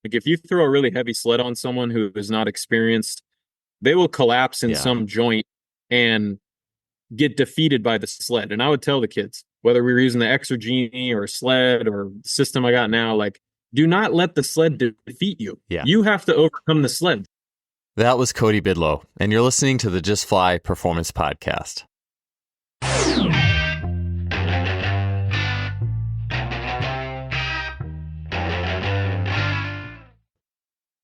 Like if you throw a really heavy sled on someone who is not experienced, they will collapse in Yeah. some joint and get defeated by the sled. And I would tell the kids, whether we were using the X or Genie or sled or system I got now, like, do not let the sled defeat you. Yeah. You have to overcome the sled. That was Cody Bidlow, and you're listening to the Just Fly Performance Podcast.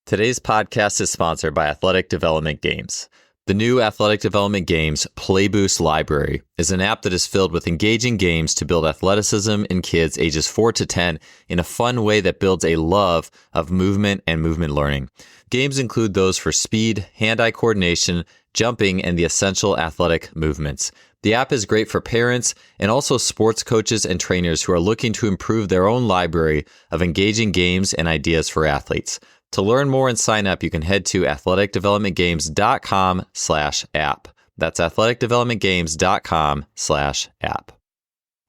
Today's podcast is sponsored by Athletic Development Games. The new Athletic Development Games PlayBoost Library is an app that is filled with engaging games to build athleticism in kids ages 4 to 10 in a fun way that builds a love of movement and movement learning. Games include those for speed, hand-eye coordination, jumping, and the essential athletic movements. The app is great for parents and also sports coaches and trainers who are looking to improve their own library of engaging games and ideas for athletes. To learn more and sign up, you can head to athleticdevelopmentgames.com/app. That's athleticdevelopmentgames.com/app.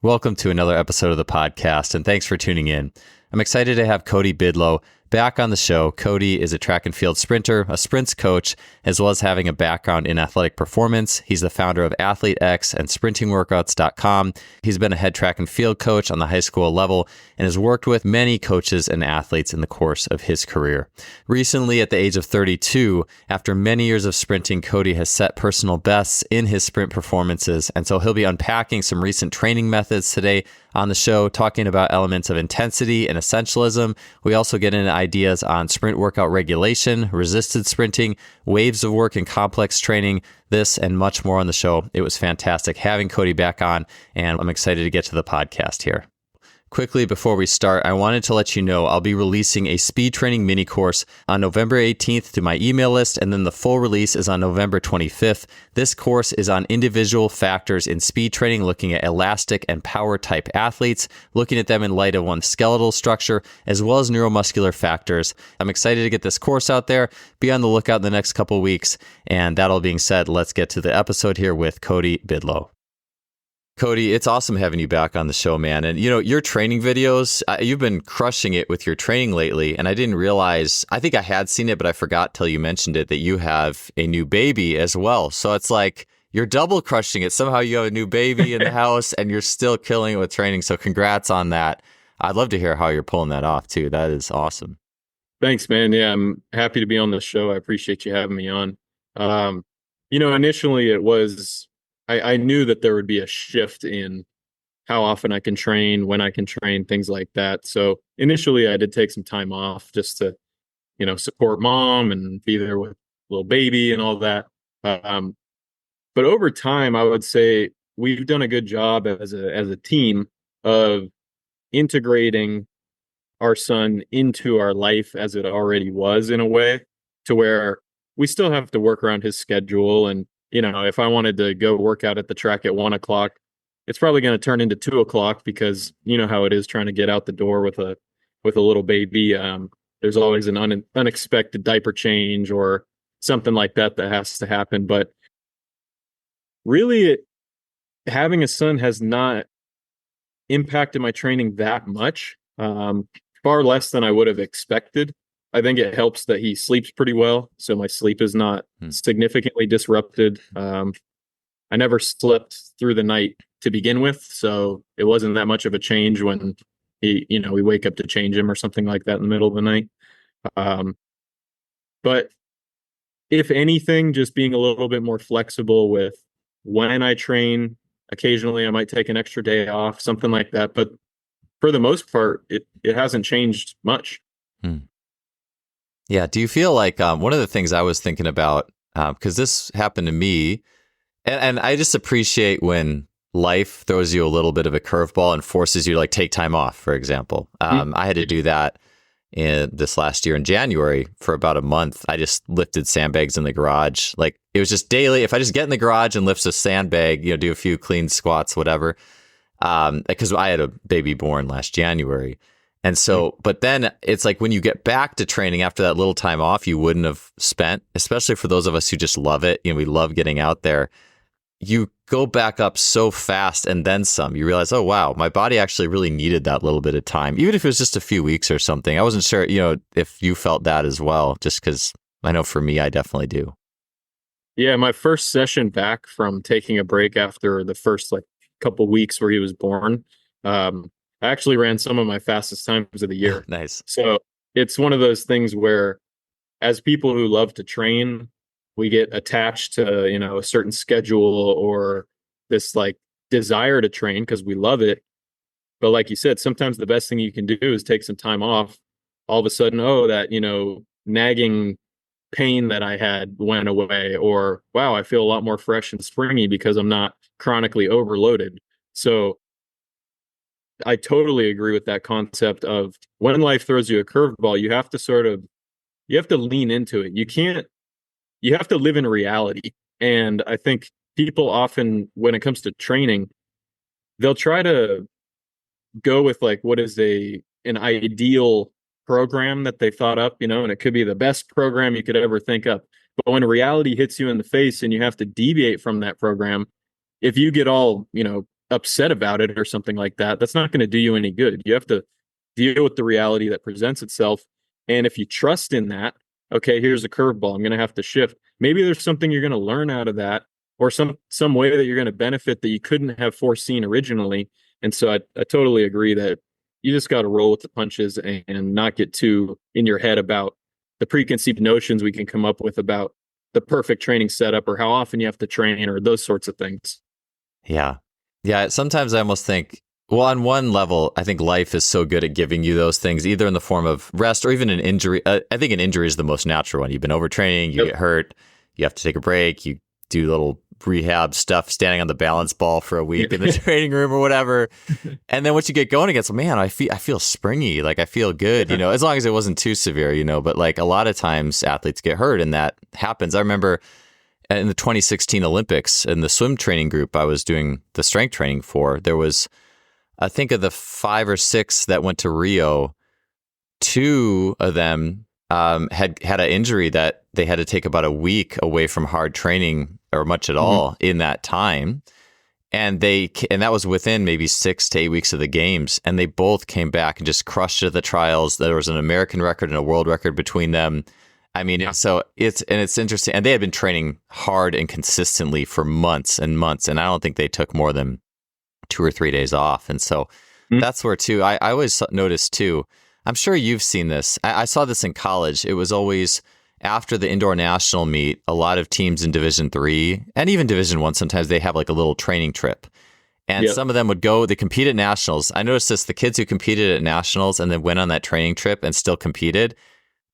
Welcome to another episode of the podcast, and thanks for tuning in. I'm excited to have Cody Bidlow back on the show. Cody is a track and field sprinter, a sprints coach, as well as having a background in athletic performance. He's the founder of AthleteX and sprintingworkouts.com. He's been a head track and field coach on the high school level and has worked with many coaches and athletes in the course of his career. Recently, at the age of 32, after many years of sprinting, Cody has set personal bests in his sprint performances. And so he'll be unpacking some recent training methods today on the show, talking about elements of intensity and essentialism. We also get into ideas on sprint workout regulation, resisted sprinting, waves of work, and complex training. This and much more on the show. It was fantastic having Cody back on, and I'm excited to get to the podcast here. Quickly, before we start, I wanted to let you know I'll be releasing a speed training mini course on November 18th to my email list, and then the full release is on November 25th. This course is on individual factors in speed training, looking at elastic and power type athletes, looking at them in light of one's skeletal structure, as well as neuromuscular factors. I'm excited to get this course out there. Be on the lookout in the next couple weeks. And that all being said, let's get to the episode here with Cody Bidlow. Cody, it's awesome having you back on the show, man. And, you know, your training videos, you've been crushing it with your training lately. And I didn't realize, I think I had seen it, but I forgot till you mentioned it, that you have a new baby as well. So it's like you're double crushing it. Somehow you have a new baby in the house and you're still killing it with training. So congrats on that. I'd love to hear how you're pulling that off, too. That is awesome. Thanks, man. Yeah, I'm happy to be on the show. I appreciate you having me on. Initially it was, I knew that there would be a shift in how often I can train, when I can train, things like that. So initially I did take some time off just to, support mom and be there with little baby and all that. But over time, I would say we've done a good job as a team of integrating our son into our life as it already was, in a way to where we still have to work around his schedule. And if I wanted to go work out at the track at 1:00, it's probably going to turn into 2:00 because you know how it is trying to get out the door with a little baby. There's always an unexpected diaper change or something like that has to happen. But really, having a son has not impacted my training that much, far less than I would have expected. I think it helps that he sleeps pretty well, so my sleep is not significantly disrupted. I never slept through the night to begin with, so it wasn't that much of a change when we wake up to change him or something like that in the middle of the night. But if anything, just being a little bit more flexible with when I train. Occasionally, I might take an extra day off, something like that. But for the most part, it hasn't changed much. Yeah. Do you feel like one of the things I was thinking about, because this happened to me, and I just appreciate when life throws you a little bit of a curveball and forces you to take time off, for example. I had to do that in this last year in January for about a month. I just lifted sandbags in the garage. It was just daily. If I just get in the garage and lift a sandbag, do a few clean squats, whatever. Because I had a baby born last January. And so, but then it's like when you get back to training after that little time off, you wouldn't have spent, especially for those of us who just love it. We love getting out there. you go back up so fast and then some. You realize, oh, wow, my body actually really needed that little bit of time, even if it was just a few weeks or something. I wasn't sure, if you felt that as well, just because I know for me, I definitely do. Yeah, my first session back from taking a break after the first like couple weeks where he was born, I actually ran some of my fastest times of the year. Nice. So it's one of those things where, as people who love to train, we get attached to, a certain schedule or this like desire to train because we love it. But like you said, sometimes the best thing you can do is take some time off. All of a sudden, oh, that, nagging pain that I had went away, or wow, I feel a lot more fresh and springy because I'm not chronically overloaded. So I totally agree with that concept of when life throws you a curveball, you have to lean into it. You have to live in reality. And I think people often, when it comes to training, they'll try to go with like what is an ideal program that they thought up, and it could be the best program you could ever think up. But when reality hits you in the face and you have to deviate from that program, if you get all, upset about it or something like that, that's not going to do you any good. You have to deal with the reality that presents itself. And if you trust in that, okay, here's a curveball, I'm going to have to shift. Maybe there's something you're going to learn out of that, or some way that you're going to benefit that you couldn't have foreseen originally. And so I totally agree that you just got to roll with the punches and not get too in your head about the preconceived notions we can come up with about the perfect training setup or how often you have to train or those sorts of things. Yeah. Yeah. Sometimes I almost think, well, on one level, I think life is so good at giving you those things, either in the form of rest or even an injury. I think an injury is the most natural one. You've been overtraining, you get hurt, you have to take a break, you do little rehab stuff, standing on the balance ball for a week in the training room or whatever. And then once you get going again, it's man, I feel springy, like I feel good, as long as it wasn't too severe, but like a lot of times athletes get hurt and that happens. I remember in the 2016 Olympics in the swim training group I was doing the strength training for, there was, I think of the 5 or 6 that went to Rio, 2 of them had an injury that they had to take about a week away from hard training or much at all in that time. And that was within maybe 6 to 8 weeks of the games. And they both came back and just crushed it at the trials. There was an American record and a world record between them. I mean, so it's interesting. And they had been training hard and consistently for months and months. And I don't think they took more than 2 or 3 days off. And so that's where too, I always noticed too, I'm sure you've seen this. I saw this in college. It was always after the indoor national meet, a lot of teams in Division III and even Division I, sometimes they have like a little training trip. And some of them would go, they compete at nationals. I noticed this, the kids who competed at nationals and then went on that training trip and still competed,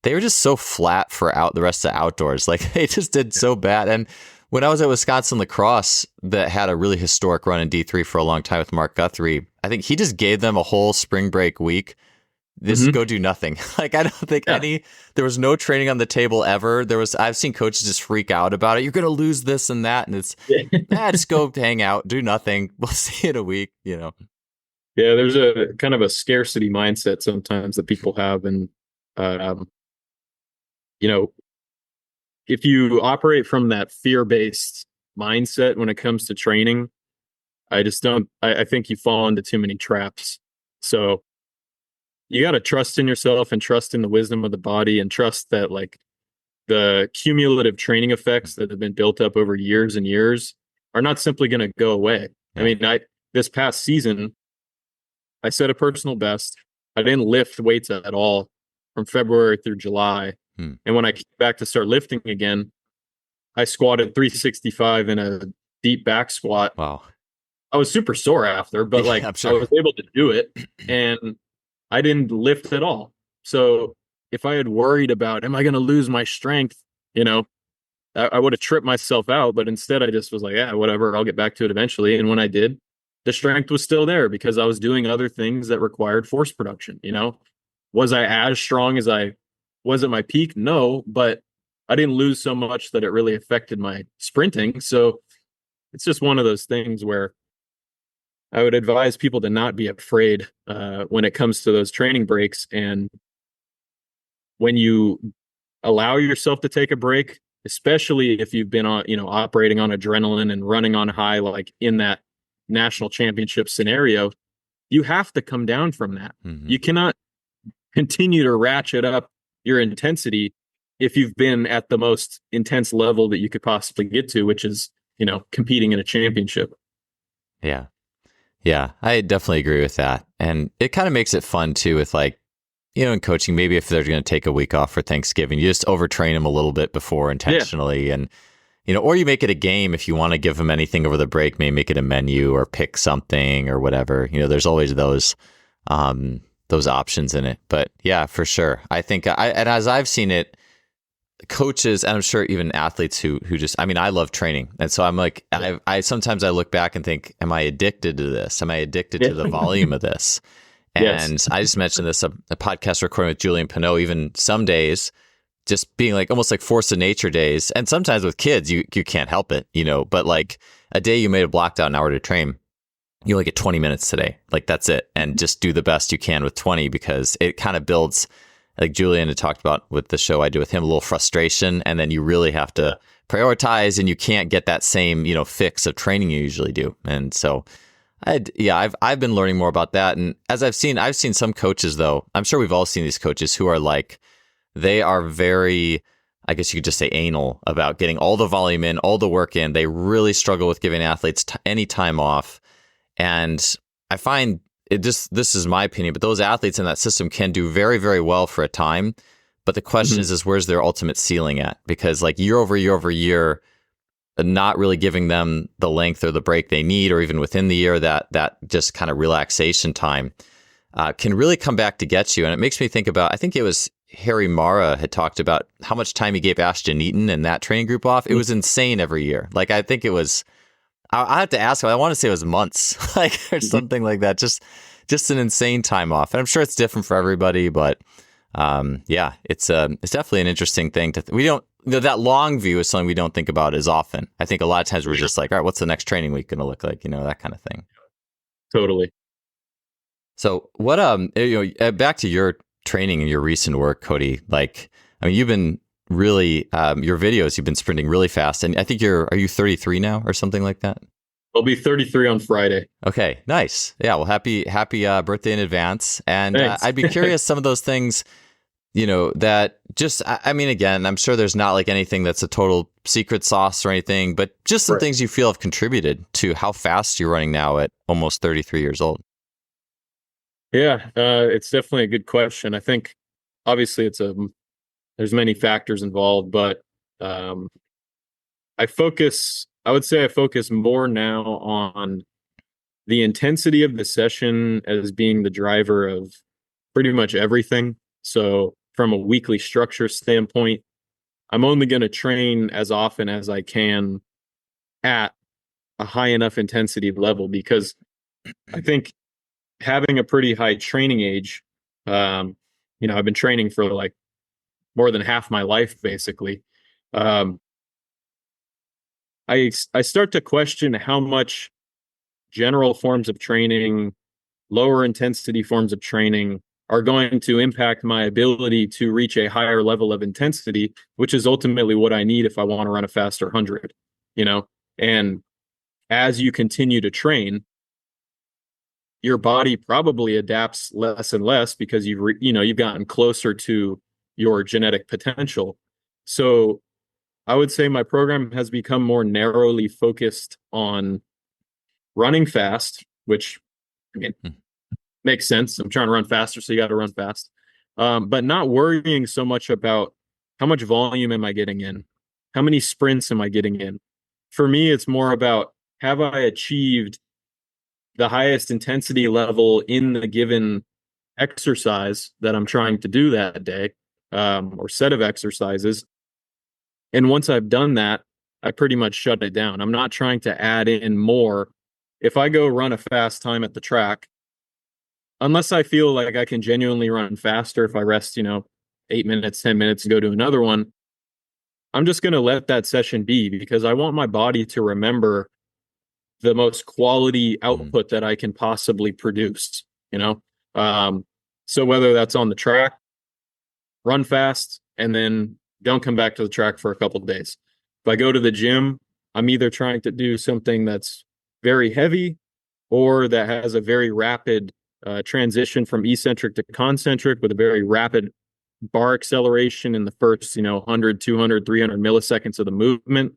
they were just so flat for the rest of the outdoors. Like they just did so bad. And when I was at Wisconsin lacrosse, that had a really historic run in D3 for a long time with Mark Guthrie, I think he just gave them a whole spring break week. This go do nothing. Like I don't think there was no training on the table ever. I've seen coaches just freak out about it. You're going to lose this and that. And it's, just go hang out, do nothing. We'll see you in a week, Yeah, there's a kind of a scarcity mindset sometimes that people have. And, if you operate from that fear-based mindset when it comes to training, I think you fall into too many traps. So you got to trust in yourself and trust in the wisdom of the body and trust that like the cumulative training effects that have been built up over years and years are not simply going to go away. Yeah. I mean, this past season, I set a personal best. I didn't lift weights at all from February through July. And when I came back to start lifting again, I squatted 365 in a deep back squat. Wow. I was super sore after, but I was able to do it and I didn't lift at all. So if I had worried about, am I going to lose my strength? I would have tripped myself out, but instead I just was like, yeah, whatever, I'll get back to it eventually. And when I did, the strength was still there because I was doing other things that required force production. Was I as strong as I was at my peak? No, but I didn't lose so much that it really affected my sprinting. So it's just one of those things where I would advise people to not be afraid when it comes to those training breaks. And when you allow yourself to take a break, especially if you've been on, operating on adrenaline and running on high, like in that national championship scenario, you have to come down from that. Mm-hmm. You cannot continue to ratchet up your intensity if you've been at the most intense level that you could possibly get to, which is, competing in a championship. Yeah. Yeah, I definitely agree with that. And it kind of makes it fun too with like, in coaching, maybe if they're going to take a week off for Thanksgiving, you just overtrain them a little bit before intentionally. Yeah. And, or you make it a game if you want to give them anything over the break, maybe make it a menu or pick something or whatever. There's always those options in it. But yeah, for sure. I think, and as I've seen it, coaches, and I'm sure even athletes who just, I love training. And so I'm like, I sometimes I look back and think, am I addicted to this? Am I addicted to the volume of this? And yes. I just mentioned this, a podcast recording with Julian Pinot, even some days just being like almost like force of nature days. And sometimes with kids, you can't help it, but like a day you may have blocked out an hour to train, you only get 20 minutes today. Like that's it. And just do the best you can with 20 because it kind of builds, like Julian had talked about with the show I do with him, a little frustration. And then you really have to prioritize and you can't get that same, fix of training you usually do. And so I've been learning more about that. And as I've seen some coaches though, I'm sure we've all seen these coaches who are like, they are very, I guess you could just say anal about getting all the volume in, all the work in. They really struggle with giving athletes any time off. And I find this is my opinion, but those athletes in that system can do very, very well for a time. But the question is where's their ultimate ceiling at? Because like year over year, not really giving them the length or the break they need, or even within the year, that just kind of relaxation time can really come back to get you. And it makes me think about, I think it was Harry Mara had talked about how much time he gave Ashton Eaton and that training group off. It was insane every year. Like, I think it was, I have to ask him, I want to say it was months, like, or something like that. Just an insane time off. And I'm sure it's different for everybody, but it's definitely an interesting thing we don't, that long view is something we don't think about as often. I think a lot of times we're just like, all right, what's the next training week going to look like? That kind of thing. Totally. So what, back to your training and your recent work, Cody, like, you've been really, your videos, you've been sprinting really fast. And I think are you 33 now or something like that? I'll be 33 on Friday. Okay, nice. Yeah, well, happy birthday in advance. And I'd be curious, some of those things, that just, again, I'm sure there's not like anything that's a total secret sauce or anything, but just some things you feel have contributed to how fast you're running now at almost 33 years old. Yeah, it's definitely a good question. I think obviously there's many factors involved, but I would say I focus more now on the intensity of the session as being the driver of pretty much everything. So from a weekly structure standpoint, I'm only going to train as often as I can at a high enough intensity level, because I think having a pretty high training age, I've been training for like more than half my life, basically. I start to question how much general forms of training, lower intensity forms of training are going to impact my ability to reach a higher level of intensity, which is ultimately what I need if I want to run a faster 100, and as you continue to train, your body probably adapts less and less because you've gotten closer to your genetic potential. So I would say my program has become more narrowly focused on running fast, which makes sense. I'm trying to run faster, so you got to run fast. But not worrying so much about how much volume am I getting in? How many sprints am I getting in? For me, it's more about, have I achieved the highest intensity level in the given exercise that I'm trying to do that day, or set of exercises. And once I've done that, I pretty much shut it down. I'm not trying to add in more. If I go run a fast time at the track, unless I feel like I can genuinely run faster if I rest, 8 minutes, 10 minutes, and go to another one, I'm just going to let that session be, because I want my body to remember the most quality output that I can possibly produce, so whether that's on the track, run fast, and then don't come back to the track for a couple of days. If I go to the gym, I'm either trying to do something that's very heavy or that has a very rapid transition from eccentric to concentric with a very rapid bar acceleration in the first, 100, 200, 300 milliseconds of the movement.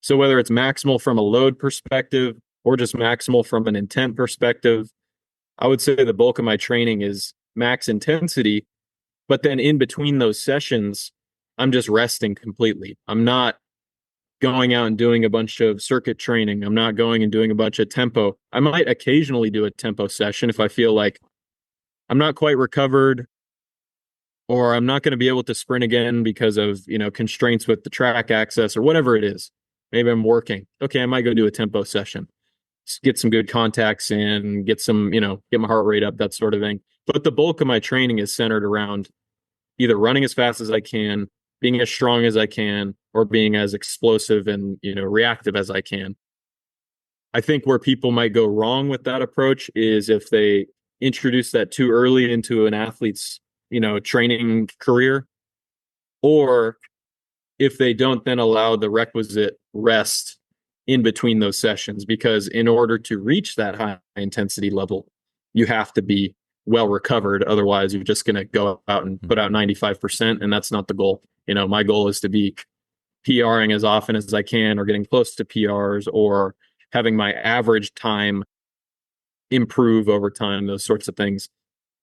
So whether it's maximal from a load perspective or just maximal from an intent perspective, I would say the bulk of my training is max intensity. But then in between those sessions, I'm just resting completely. I'm not going out and doing a bunch of circuit training. I'm not going and doing a bunch of tempo. I might occasionally do a tempo session if I feel like I'm not quite recovered or I'm not going to be able to sprint again because of, constraints with the track access or whatever it is. Maybe I'm working. Okay, I might go do a tempo session. Get some good contacts in, get some, get my heart rate up, that sort of thing. But the bulk of my training is centered around either running as fast as I can, being as strong as I can, or being as explosive and, reactive as I can. I think where people might go wrong with that approach is if they introduce that too early into an athlete's, training career, or if they don't then allow the requisite rest in between those sessions, because in order to reach that high intensity level, you have to be well recovered. Otherwise, you're just going to go out and put out 95%. And that's not the goal. My goal is to be PRing as often as I can or getting close to PRs or having my average time improve over time, those sorts of things.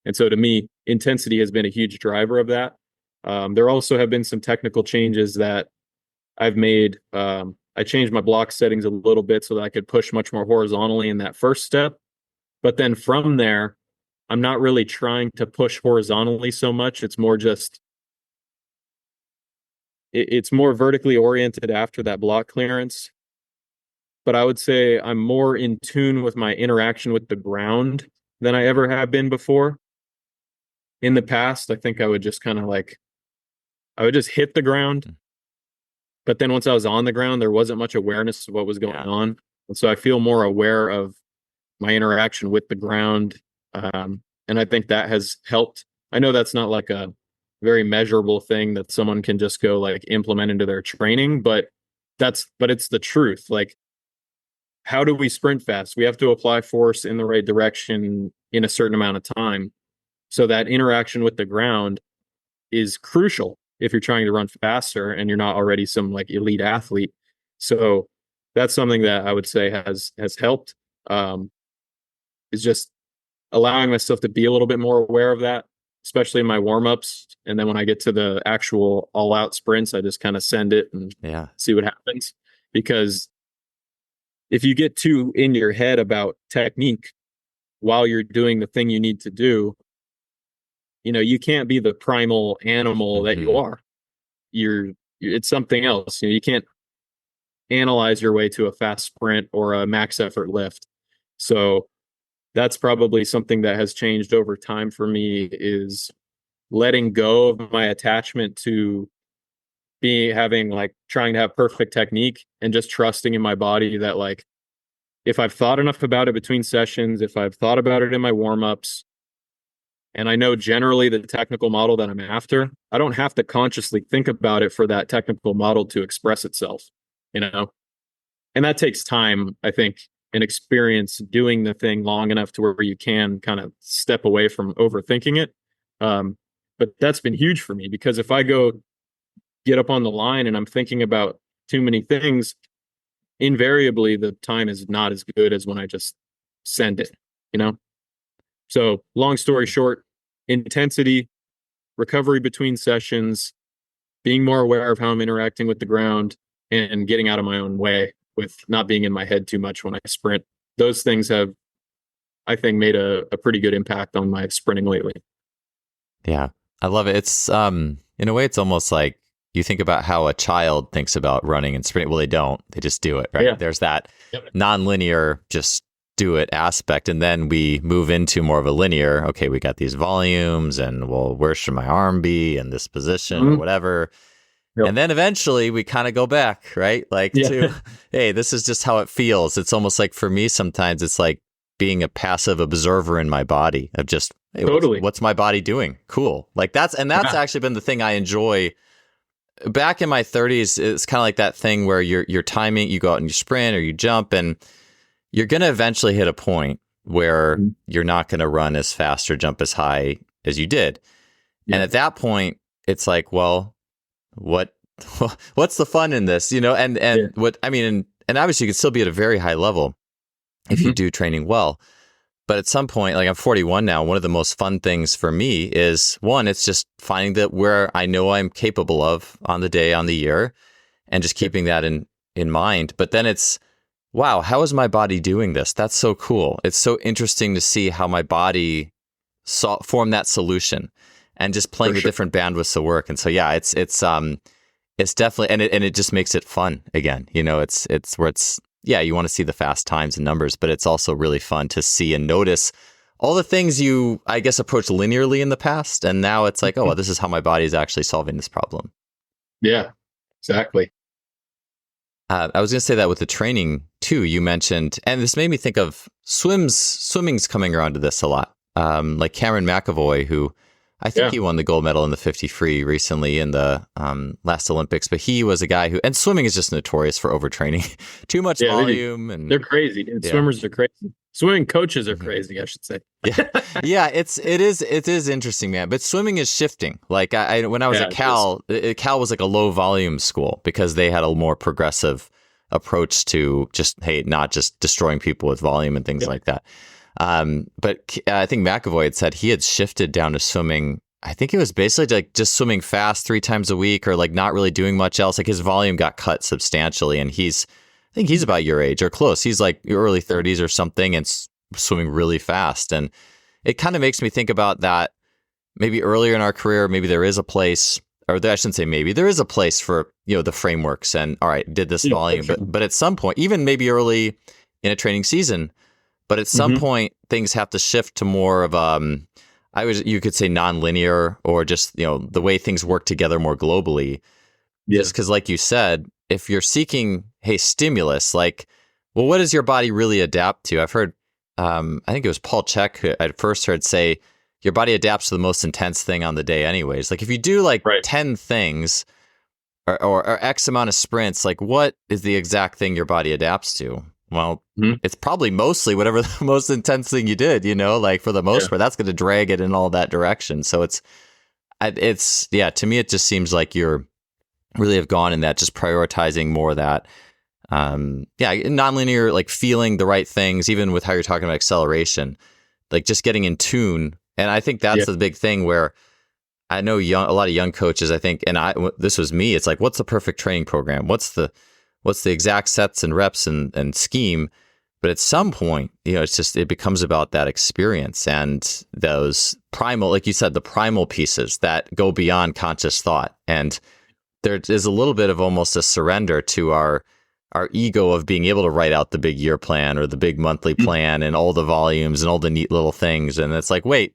And so to me, intensity has been a huge driver of that. There also have been some technical changes that I've made. I changed my block settings a little bit so that I could push much more horizontally in that first step. But then from there, I'm not really trying to push horizontally so much. It's more just, it's more vertically oriented after that block clearance. But I would say I'm more in tune with my interaction with the ground than I ever have been before. In the past, I think I would just kind of I would just hit the ground. But then once I was on the ground, there wasn't much awareness of what was going on. And so I feel more aware of my interaction with the ground. And I think that has helped. I know that's not like a very measurable thing that someone can just go implement into their training, but it's the truth. How do we sprint fast? We have to apply force in the right direction in a certain amount of time. So that interaction with the ground is crucial if you're trying to run faster and you're not already some elite athlete. So that's something that I would say has helped, is just allowing myself to be a little bit more aware of that, especially in my warm-ups. And then when I get to the actual all-out sprints, I just kind of send it and see what happens. Because if you get too in your head about technique while you're doing the thing you need to do, you can't be the primal animal that you are. It's something else. You can't analyze your way to a fast sprint or a max effort lift. So that's probably something that has changed over time for me, is letting go of my attachment to trying to have perfect technique and just trusting in my body that if I've thought enough about it between sessions, if I've thought about it in my warm-ups, and I know generally the technical model that I'm after, I don't have to consciously think about it for that technical model to express itself, And that takes time, I think, and experience doing the thing long enough to where you can kind of step away from overthinking it. But that's been huge for me, because if I go get up on the line and I'm thinking about too many things, invariably the time is not as good as when I just send it, So long story short, intensity, recovery between sessions, being more aware of how I'm interacting with the ground, and getting out of my own way with not being in my head too much when I sprint. Those things have, I think, made a pretty good impact on my sprinting lately. Yeah, I love it. It's in a way, it's almost like you think about how a child thinks about running and sprinting. Well, they don't. They just do it, right? Yeah. There's that non-linear, just do it aspect. And then we move into more of a linear, okay, we got these volumes and well, where should my arm be in this position or whatever. Yep. And then eventually we kind of go back, right? To, hey, this is just how it feels. It's almost like for me, sometimes it's like being a passive observer in my body of just, hey, what's my body doing? Cool. That's actually been the thing I enjoy back in my 30s, it's kind of like that thing where you're timing, you go out and you sprint or you jump, and you're going to eventually hit a point where you're not going to run as fast or jump as high as you did. Yeah. And at that point, it's like, well, what's the fun in this? And what I mean, and obviously you can still be at a very high level if you do training well. But at some point, like I'm 41 now, one of the most fun things for me is one, it's just finding that where I know I'm capable of on the day, on the year, and just keeping that in mind. But then it's, wow, how is my body doing this? That's so cool. It's so interesting to see how my body form that solution and just playing the different bandwidths of work. And so, yeah, it's definitely, and it just makes it fun again. It's where it's, yeah, you want to see the fast times and numbers, but it's also really fun to see and notice all the things you, I guess, approached linearly in the past. And now it's like, oh, well, this is how my body is actually solving this problem. Yeah, exactly. I was going to say that with the training too, you mentioned, and this made me think of swimming's coming around to this a lot. Like Cameron McAvoy, who I think he won the gold medal in the 50 free recently in the last Olympics, but he was a guy who, and swimming is just notorious for overtraining, too much volume. And they're crazy. And swimmers are crazy. Swimming coaches are crazy, I should say. Yeah, it is interesting, man. But swimming is shifting. Like when I was at Cal, Cal was like a low volume school because they had a more progressive approach to just, hey, not just destroying people with volume and things like that. But I think McAvoy had said he had shifted down to swimming. I think it was basically like just swimming fast 3 times a week or like not really doing much else. Like his volume got cut substantially, and I think he's about your age or close. He's like early 30s or something and swimming really fast. And it kind of makes me think about that maybe earlier in our career, maybe there is a place, or I shouldn't say maybe, there is a place for, the frameworks and, all right, did this volume. But at some point, even maybe early in a training season, but at some point, things have to shift to more of, you could say nonlinear, or just, the way things work together more globally. Just because, like you said, if you're seeking, hey, stimulus, like, well, what does your body really adapt to? I've heard, I think it was Paul Chek who I first heard say, your body adapts to the most intense thing on the day anyways. Like if you do 10 things or X amount of sprints, like what is the exact thing your body adapts to? Well, it's probably mostly whatever the most intense thing you did, like for the most part, that's going to drag it in all that direction. So it's to me, it just seems like you're really have gone in that, just prioritizing more of that, nonlinear, like feeling the right things, even with how you're talking about acceleration, like just getting in tune. And I think that's the big thing where I know a lot of young coaches, I think, and this was me, it's like, what's the perfect training program? What's the exact sets and reps and scheme? But at some point, it's just, it becomes about that experience and those primal, like you said, the primal pieces that go beyond conscious thought. And there is a little bit of almost a surrender to our ego of being able to write out the big year plan or the big monthly plan and all the volumes and all the neat little things. And it's like, wait,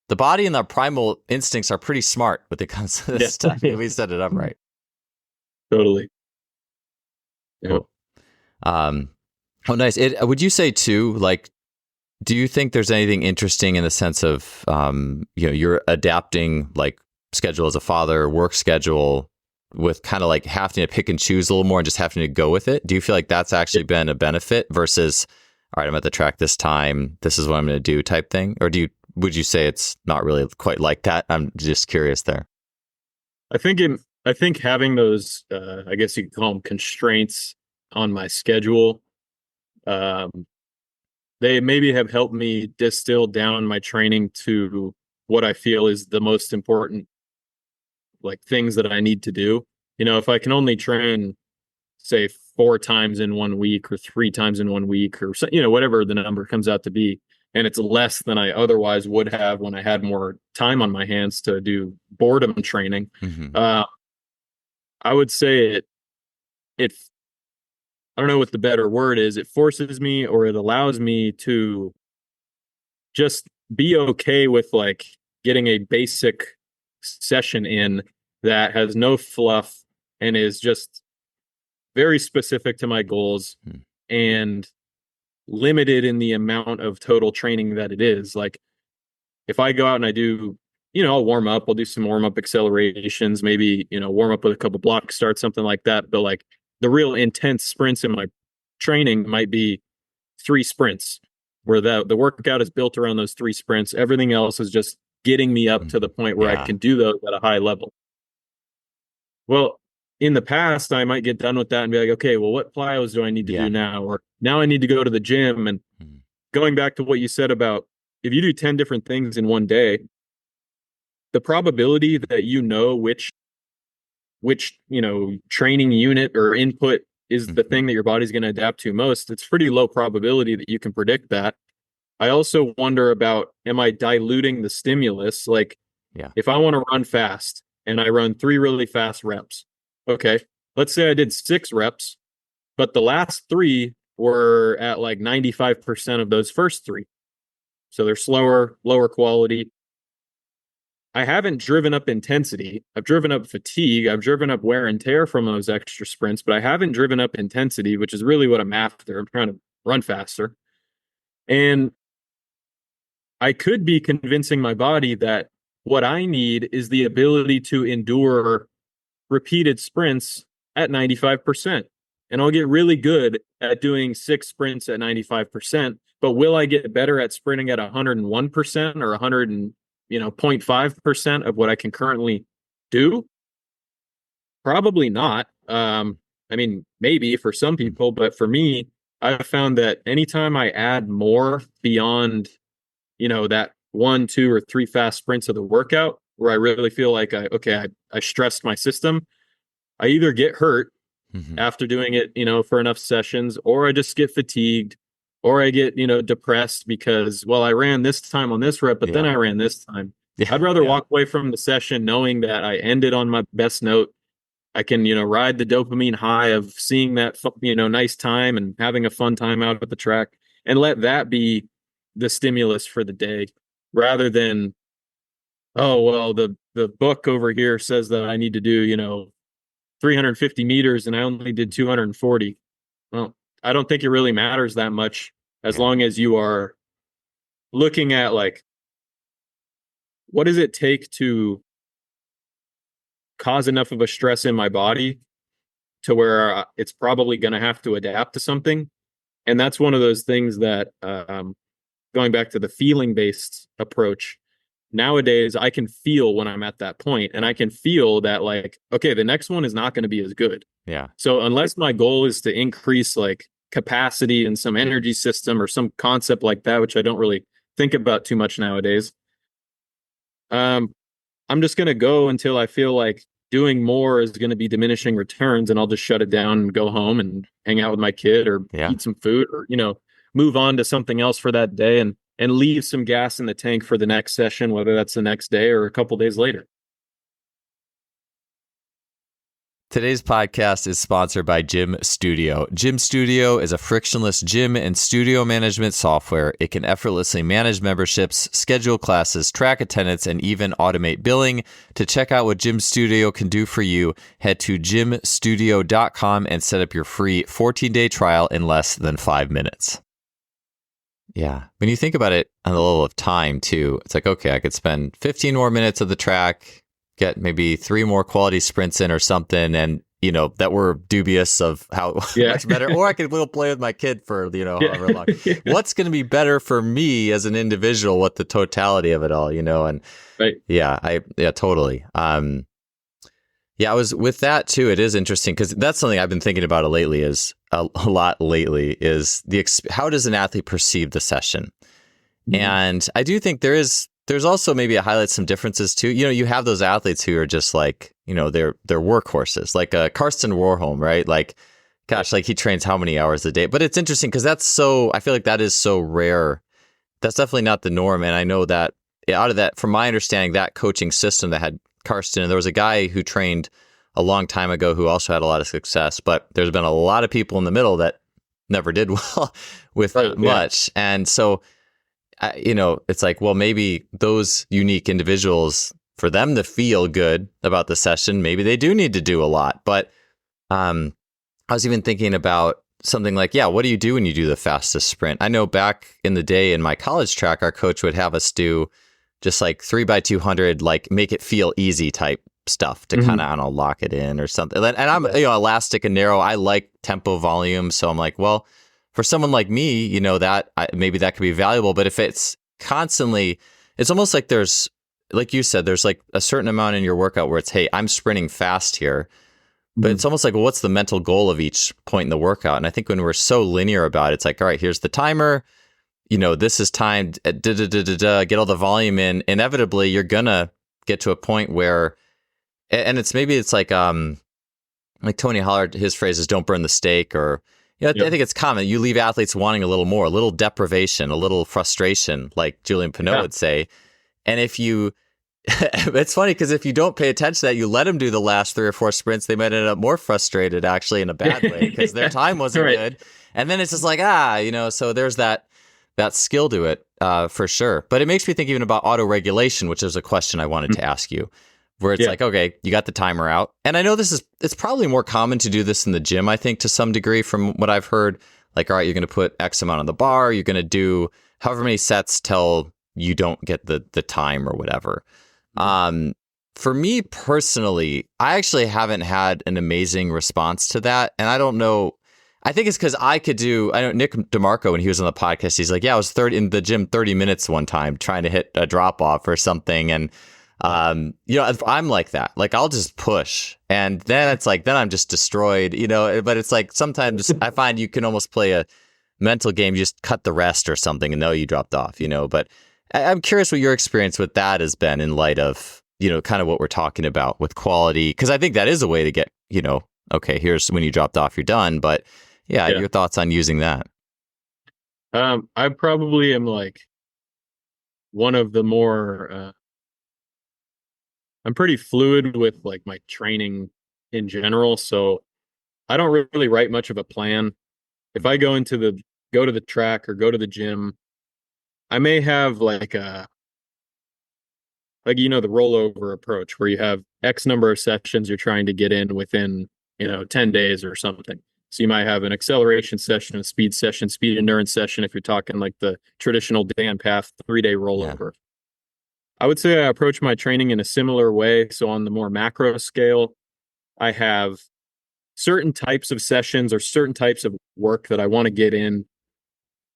the body and the primal instincts are pretty smart when it comes to this stuff. We set it up right. Totally. Cool. Oh, nice. Would you say too, like, do you think there's anything interesting in the sense of, you're adapting like schedule as a father, work schedule with kind of like having to pick and choose a little more and just having to go with it? Do you feel like that's actually been a benefit versus, all right, I'm at the track this time, this is what I'm going to do type thing? Or would you say it's not really quite like that? I'm just curious there. I think having those, I guess you could call them constraints on my schedule, they maybe have helped me distill down my training to what I feel is the most important, like things that I need to do. If I can only train, say 4 times in 1 week or 3 times in 1 week or whatever the number comes out to be, and it's less than I otherwise would have when I had more time on my hands to do boredom training. I would say it I don't know what the better word is. It forces me, or it allows me to just be okay with like getting a basic session in that has no fluff and is just very specific to my goals and limited in the amount of total training that it is. Like if I go out and I do I'll warm up. I'll do some warm up accelerations, maybe, warm up with a couple block starts, something like that. But like the real intense sprints in my training might be 3 sprints where the workout is built around those 3 sprints. Everything else is just getting me up to the point where I Yeah. can do those at a high level. Well, in the past, I might get done with that and be like, okay, well, what plyos do I need to Yeah. do now? Or now I need to go to the gym. And going back to what you said about if you do 10 different things in one day, the probability that which training unit or input is the thing that your body's going to adapt to most, it's pretty low probability that you can predict that. I also wonder about, am I diluting the stimulus? Like, if I want to run fast and I run 3 really fast reps, okay, let's say I did 6 reps, but the last 3 were at like 95% of those first 3. So they're slower, lower quality. I haven't driven up intensity. I've driven up fatigue. I've driven up wear and tear from those extra sprints, but I haven't driven up intensity, which is really what I'm after. I'm trying to run faster. And I could be convincing my body that what I need is the ability to endure repeated sprints at 95%. And I'll get really good at doing 6 sprints at 95%. But will I get better at sprinting at 101% or 0.5% of what I can currently do? Probably not. I mean, maybe for some people, but for me, I've found that anytime I add more beyond, that 1, 2, or 3 fast sprints of the workout, where I really feel like I stressed my system, I either get hurt after doing it, for enough sessions, or I just get fatigued, or I get, depressed because, well, I ran this time on this rep, but then I ran this time. I'd rather walk away from the session knowing that I ended on my best note. I can, ride the dopamine high of seeing that, nice time and having a fun time out at the track, and let that be the stimulus for the day, rather than, oh, well, the book over here says that I need to do, 350 meters and I only did 240. Well, I don't think it really matters that much as long as you are looking at, like, what does it take to cause enough of a stress in my body to where it's probably going to have to adapt to something. And that's one of those things that, going back to the feeling based approach, nowadays I can feel when I'm at that point, and I can feel that, like, okay, the next one is not going to be as good. Yeah. So unless my goal is to increase like capacity in some energy system or some concept like that, which I don't really think about too much nowadays, I'm just going to go until I feel like doing more is going to be diminishing returns, and I'll just shut it down and go home and hang out with my kid or eat some food, or, move on to something else for that day, and leave some gas in the tank for the next session, whether that's the next day or a couple days later. Today's podcast is sponsored by Gym Studio. Gym Studio is a frictionless gym and studio management software. It can effortlessly manage memberships, schedule classes, track attendance, and even automate billing. To check out what Gym Studio can do for you, head to gymstudio.com and set up your free 14-day trial in less than 5 minutes. Yeah. When you think about it on the level of time, too, it's like, okay, I could spend 15 more minutes of the track, get maybe 3 more quality sprints in or something, and, that were dubious of how much better. Or I could play with my kid for, however long. What's going to be better for me as an individual? What the totality of it all, and totally. I was with that too. It is interesting because that's something I've been thinking about lately is how does an athlete perceive the session? Mm-hmm. And I do think there's also maybe a highlight some differences too. You have those athletes who are just like, they're workhorses, like Karsten Warholm, right? Like, gosh, like he trains how many hours a day? But it's interesting because I feel like that is so rare. That's definitely not the norm. And I know that out of that, from my understanding, that coaching system that had Karsten, and there was a guy who trained a long time ago who also had a lot of success, but there's been a lot of people in the middle that never did well with much. And so, it's like, well, maybe those unique individuals, for them to feel good about the session, maybe they do need to do a lot. But I was even thinking about something like, what do you do when you do the fastest sprint? I know back in the day in my college track, our coach would have us do just like 3x200, like make it feel easy type stuff to kind of, I don't know, lock it in or something. And I'm, elastic and narrow. I like tempo volume. So I'm like, well, for someone like me, maybe that could be valuable. But if it's constantly, it's almost like there's, like you said, there's like a certain amount in your workout where it's, hey, I'm sprinting fast here. But it's almost like, well, what's the mental goal of each point in the workout? And I think when we're so linear about it, it's like, all right, here's the timer. This is timed, get all the volume in. Inevitably, you're going to get to a point where, and it's like Tony Hollard, his phrase is don't burn the steak, or, I think it's common. You leave athletes wanting a little more, a little deprivation, a little frustration, like Julian Pineau would say. And if you, it's funny because if you don't pay attention to that, you let them do the last 3 or 4 sprints, they might end up more frustrated actually in a bad way because their time wasn't good. And then it's just like, so there's that skill to it for sure. But it makes me think even about autoregulation, which is a question I wanted to ask you, where it's like, okay, you got the timer out. And I know it's probably more common to do this in the gym, I think, to some degree from what I've heard. Like, all right, you're going to put X amount on the bar. You're going to do however many sets till you don't get the time or whatever. For me personally, I actually haven't had an amazing response to that. And I don't know. I think it's because I know Nick DeMarco, when he was on the podcast, he's like, yeah, I was in the gym 30 minutes one time trying to hit a drop off or something. And, I'm like that. Like, I'll just push. And then it's like, then I'm just destroyed, but it's like sometimes I find you can almost play a mental game, you just cut the rest or something and know you dropped off, but I'm curious what your experience with that has been in light of, kind of what we're talking about with quality. Because I think that is a way to get, okay, here's when you dropped off, you're done. But your thoughts on using that? I probably am like one of the more, I'm pretty fluid with like my training in general. So I don't really write much of a plan. If I go to the track or go to the gym, I may have like the rollover approach where you have X number of sessions you're trying to get in within, 10 days or something. So you might have an acceleration session, a speed session, speed endurance session, if you're talking like the traditional Dan Path 3-day rollover. I would say I approach my training in a similar way. So on the more macro scale, I have certain types of sessions or certain types of work that I want to get in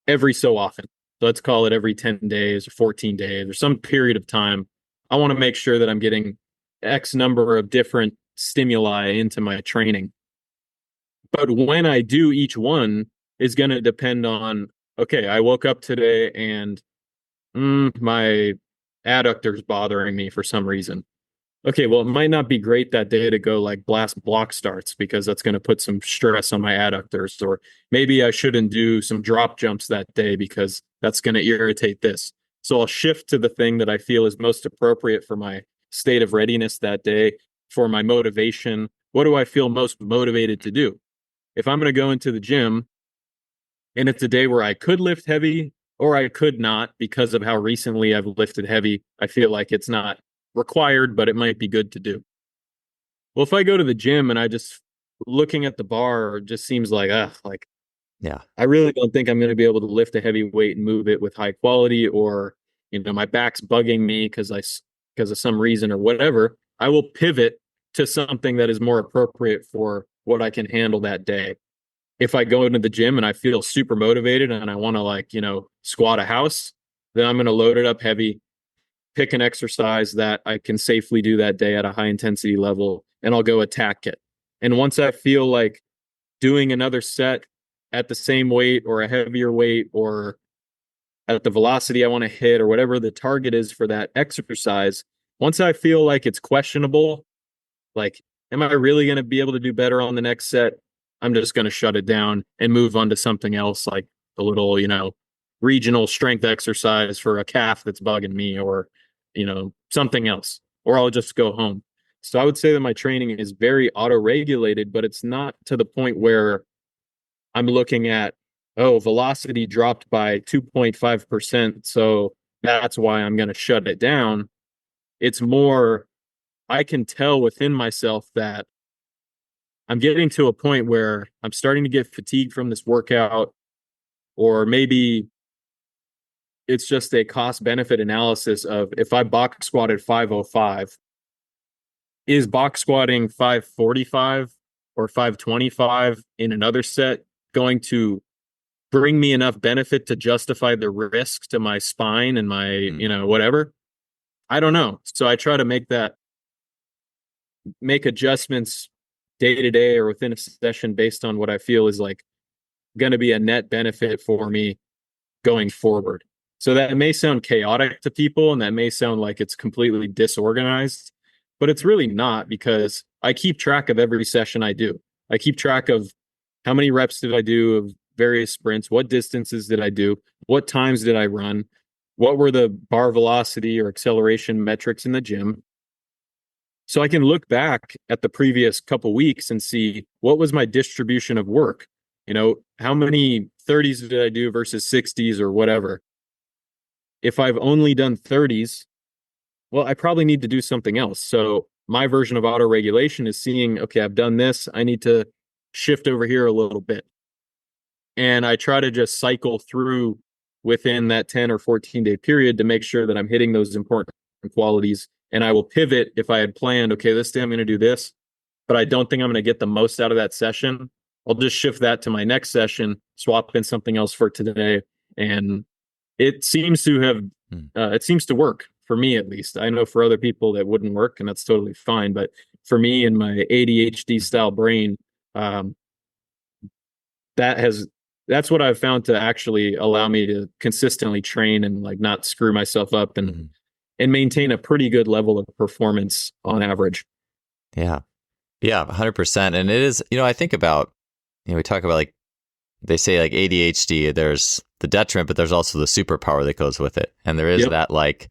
every so often. Let's call it every 10 days or 14 days or some period of time. I want to make sure that I'm getting X number of different stimuli into my training. But when I do each one is going to depend on, okay, I woke up today and my adductor's bothering me for some reason. Okay, well, it might not be great that day to go like blast block starts because that's going to put some stress on my adductors. Or maybe I shouldn't do some drop jumps that day because that's going to irritate this. So I'll shift to the thing that I feel is most appropriate for my state of readiness that day, for my motivation. What do I feel most motivated to do? If I'm going to go into the gym and it's a day where I could lift heavy or I could not because of how recently I've lifted heavy, I feel like it's not required, but it might be good to do. Well, if I go to the gym and I just looking at the bar just seems like, I really don't think I'm going to be able to lift a heavy weight and move it with high quality, or, my back's bugging me because of some reason or whatever, I will pivot to something that is more appropriate for what I can handle that day. If I go into the gym and I feel super motivated and I want to squat a house, then I'm going to load it up heavy, pick an exercise that I can safely do that day at a high intensity level, and I'll go attack it. And once I feel like doing another set at the same weight or a heavier weight or at the velocity I want to hit or whatever the target is for that exercise, once I feel like it's questionable, like, am I really going to be able to do better on the next set? I'm just going to shut it down and move on to something else, like a little, regional strength exercise for a calf that's bugging me, or, something else, or I'll just go home. So I would say that my training is very auto-regulated, but it's not to the point where I'm looking at, velocity dropped by 2.5%. So that's why I'm going to shut it down. It's more, I can tell within myself that I'm getting to a point where I'm starting to get fatigued from this workout, or maybe it's just a cost benefit analysis of, if I box squatted 505, is box squatting 545 or 525 in another set going to bring me enough benefit to justify the risk to my spine and my, whatever? I don't know. So I try to make adjustments day to day or within a session based on what I feel is like going to be a net benefit for me going forward. So that may sound chaotic to people, and that may sound like it's completely disorganized, but it's really not, because I keep track of every session I do. I keep track of how many reps did I do of various sprints, what distances did I do, what times did I run, what were the bar velocity or acceleration metrics in the gym. So I can look back at the previous couple weeks and see, what was my distribution of work? How many 30s did I do versus 60s or whatever? If I've only done 30s, well, I probably need to do something else. So my version of autoregulation is seeing, okay, I've done this, I need to shift over here a little bit. And I try to just cycle through within that 10 or 14-day period to make sure that I'm hitting those important qualities. And I will pivot if I had planned, okay, this day I'm going to do this, but I don't think I'm going to get the most out of that session. I'll just shift that to my next session, swap in something else for today. And it seems to work for me, at least. I know for other people that wouldn't work, and that's totally fine. But for me and my ADHD style brain, that's what I've found to actually allow me to consistently train and like not screw myself up and maintain a pretty good level of performance on average. Yeah. Yeah, 100%. And it is, I think about, we talk about, like, they say, like, ADHD, there's the detriment, but there's also the superpower that goes with it. And there is that, like,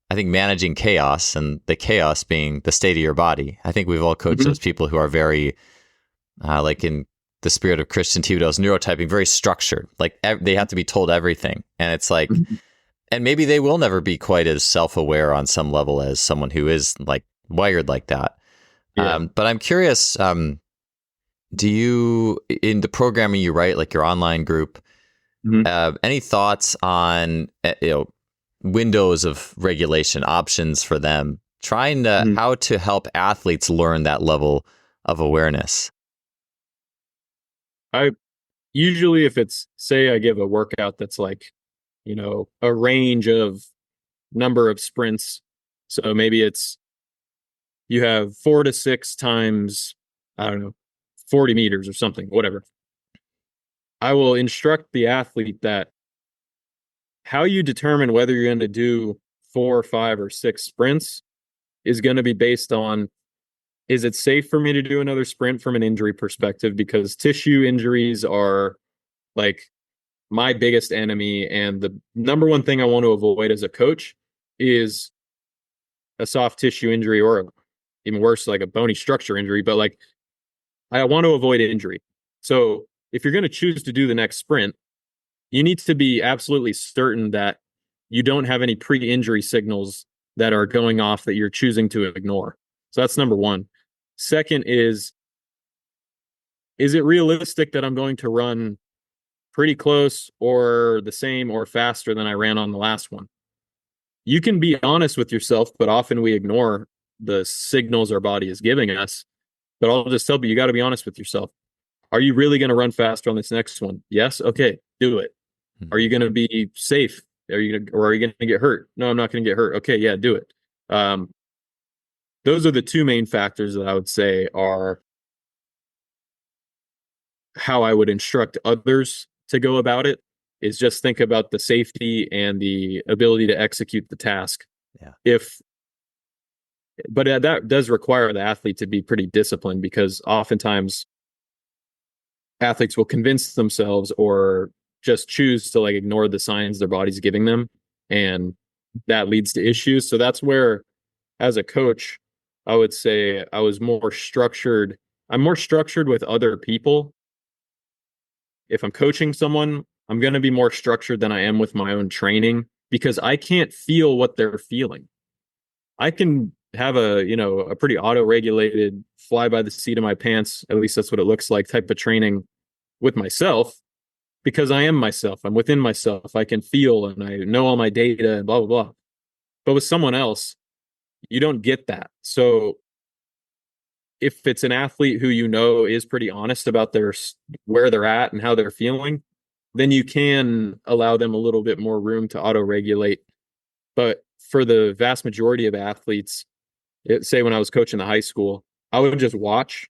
I think managing chaos, and the chaos being the state of your body. I think we've all coached those people who are very, like in the spirit of Christian Thibodeau's neurotyping, very structured. Like they have to be told everything. And it's like, and maybe they will never be quite as self-aware on some level as someone who is like wired like that. Yeah. But I'm curious, do you, in the programming you write, like your online group, any thoughts on, windows of regulation, options for them, trying to, how to help athletes learn that level of awareness? I usually, if it's, say I give a workout that's like, a range of number of sprints. So maybe it's, you have 4 to 6 times, I don't know, 40 meters or something, whatever. I will instruct the athlete that how you determine whether you're going to do 4, 5, or 6 sprints is going to be based on, is it safe for me to do another sprint from an injury perspective? Because tissue injuries are like my biggest enemy. And the number one thing I want to avoid as a coach is a soft tissue injury, or even worse, like a bony structure injury. But like, I want to avoid injury. So if you're going to choose to do the next sprint, you need to be absolutely certain that you don't have any pre-injury signals that are going off that you're choosing to ignore. So that's number one. Second is it realistic that I'm going to run pretty close or the same or faster than I ran on the last one? You can be honest with yourself, but often we ignore the signals our body is giving us. But I'll just tell you got to be honest with yourself. Are you really going to run faster on this next one? Yes. Okay, do it. Are you going to be safe? Are you going to get hurt? No, I'm not going to get hurt. Okay, yeah, do it. Those are the two main factors that I would say are how I would instruct others to go about it, is just think about the safety and the ability to execute the task. Yeah. But that does require the athlete to be pretty disciplined, because oftentimes athletes will convince themselves or just choose to like ignore the signs their body's giving them, and that leads to issues. So that's where, as a coach, I would say I was more structured. I'm more structured with other people. If I'm coaching someone, I'm going to be more structured than I am with my own training, because I can't feel what they're feeling. I can have a pretty auto-regulated, fly by the seat of my pants, at least that's what it looks like, type of training with myself, because I am myself. I'm within myself. I can feel and I know all my data and blah, blah, blah. But with someone else, you don't get that. So if it's an athlete who you know is pretty honest about where they're at and how they're feeling, then you can allow them a little bit more room to auto-regulate. But for the vast majority of athletes, say when I was coaching the high school, I would just watch.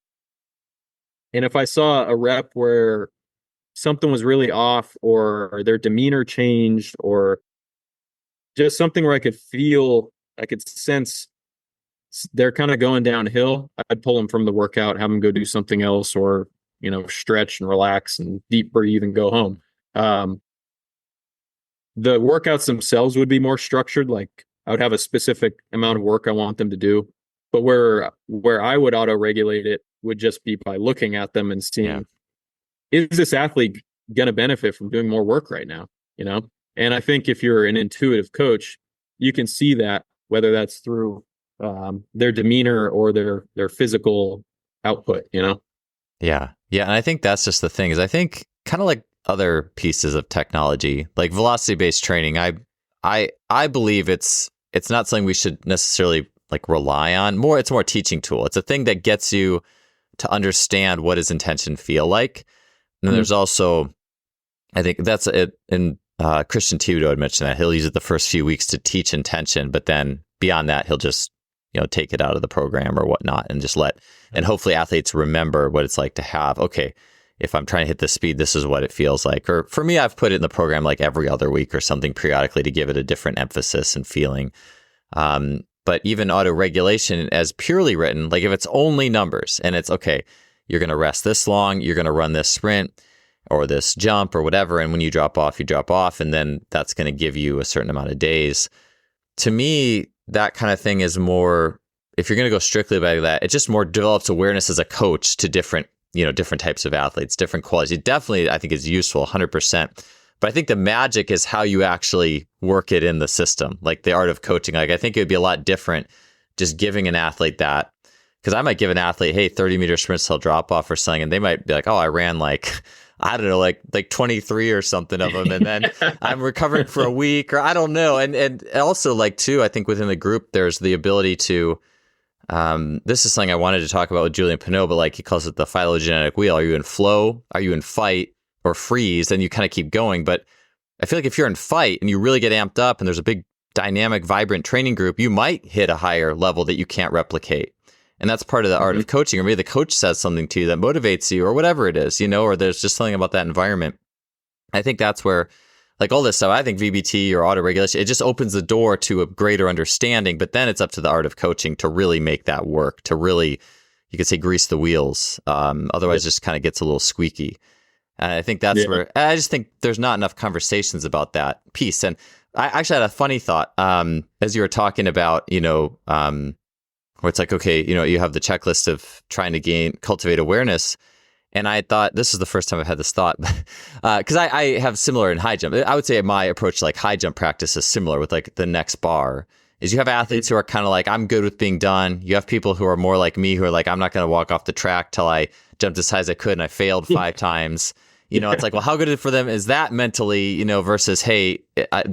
And if I saw a rep where something was really off or their demeanor changed or just something where I could sense they're kind of going downhill, I'd pull them from the workout, have them go do something else, or, stretch and relax and deep breathe and go home. The workouts themselves would be more structured. Like I would have a specific amount of work I want them to do, but where I would auto regulate it would just be by looking at them and seeing, is this athlete going to benefit from doing more work right now? And I think if you're an intuitive coach, you can see that, whether that's through their demeanor or their physical output. Yeah. And I think that's just the thing, is I think kind of like other pieces of technology, like velocity-based training, I believe it's not something we should necessarily like rely on. It's more a teaching tool. It's a thing that gets you to understand what does intention feel like. And then there's also, I think that's it. And Christian Thibodeau had mentioned that he'll use it the first few weeks to teach intention, but then beyond that, he'll just take it out of the program or whatnot and just and hopefully athletes remember what it's like to have, okay, if I'm trying to hit this speed, this is what it feels like. Or for me, I've put it in the program like every other week or something periodically to give it a different emphasis and feeling. But even auto-regulation as purely written, like if it's only numbers and it's, okay, you're going to rest this long, you're going to run this sprint or this jump or whatever. And when you drop off, you drop off. And then that's going to give you a certain amount of days. To me, that kind of thing is more, if you're going to go strictly by that, it just more develops awareness as a coach to different types of athletes, different qualities. It definitely, I think, is useful 100%. But I think the magic is how you actually work it in the system, like the art of coaching. Like I think it would be a lot different just giving an athlete that, because I might give an athlete, hey, 30-meter sprints till drop off or something, and they might be like, oh, I ran like 23 or something of them, and then I'm recovering for a week, or I don't know. And also like too, I think within the group, there's the ability to, this is something I wanted to talk about with Julian Pineau, but like he calls it the phylogenetic wheel. Are you in flow? Are you in fight or freeze? And you kind of keep going. But I feel like if you're in fight and you really get amped up and there's a big dynamic, vibrant training group, you might hit a higher level that you can't replicate. And that's part of the art of coaching. Or maybe the coach says something to you that motivates you or whatever it is, or there's just something about that environment. I think that's where, like all this stuff, I think VBT or auto-regulation, it just opens the door to a greater understanding. But then it's up to the art of coaching to really make that work, to really, you could say, grease the wheels. Otherwise, it just kind of gets a little squeaky. And I think that's where, I just think there's not enough conversations about that piece. And I actually had a funny thought as you were talking about, where it's like, okay, you have the checklist of trying to cultivate awareness. And I thought, this is the first time I've had this thought, because I have similar in high jump. I would say my approach to like high jump practice is similar with like the next bar. Is you have athletes who are kind of like, I'm good with being done. You have people who are more like me, who are like, I'm not going to walk off the track till I jumped as high as I could and I failed 5 times. It's like, well, how good for them is that mentally, versus, hey,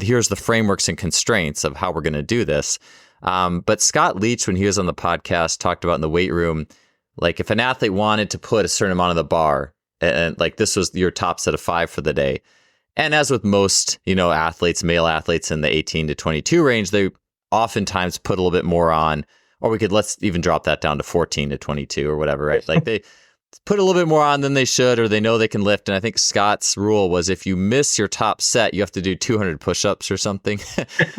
here's the frameworks and constraints of how we're going to do this. But Scott Leach, when he was on the podcast, talked about in the weight room, like if an athlete wanted to put a certain amount on the bar, and like this was your top set of 5 for the day. And as with most, athletes, male athletes in the 18 to 22 range, they oftentimes put a little bit more on, or let's even drop that down to 14 to 22 or whatever, right? Like they put a little bit more on than they should, or they know they can lift. And I think Scott's rule was if you miss your top set, you have to do 200 push-ups or something.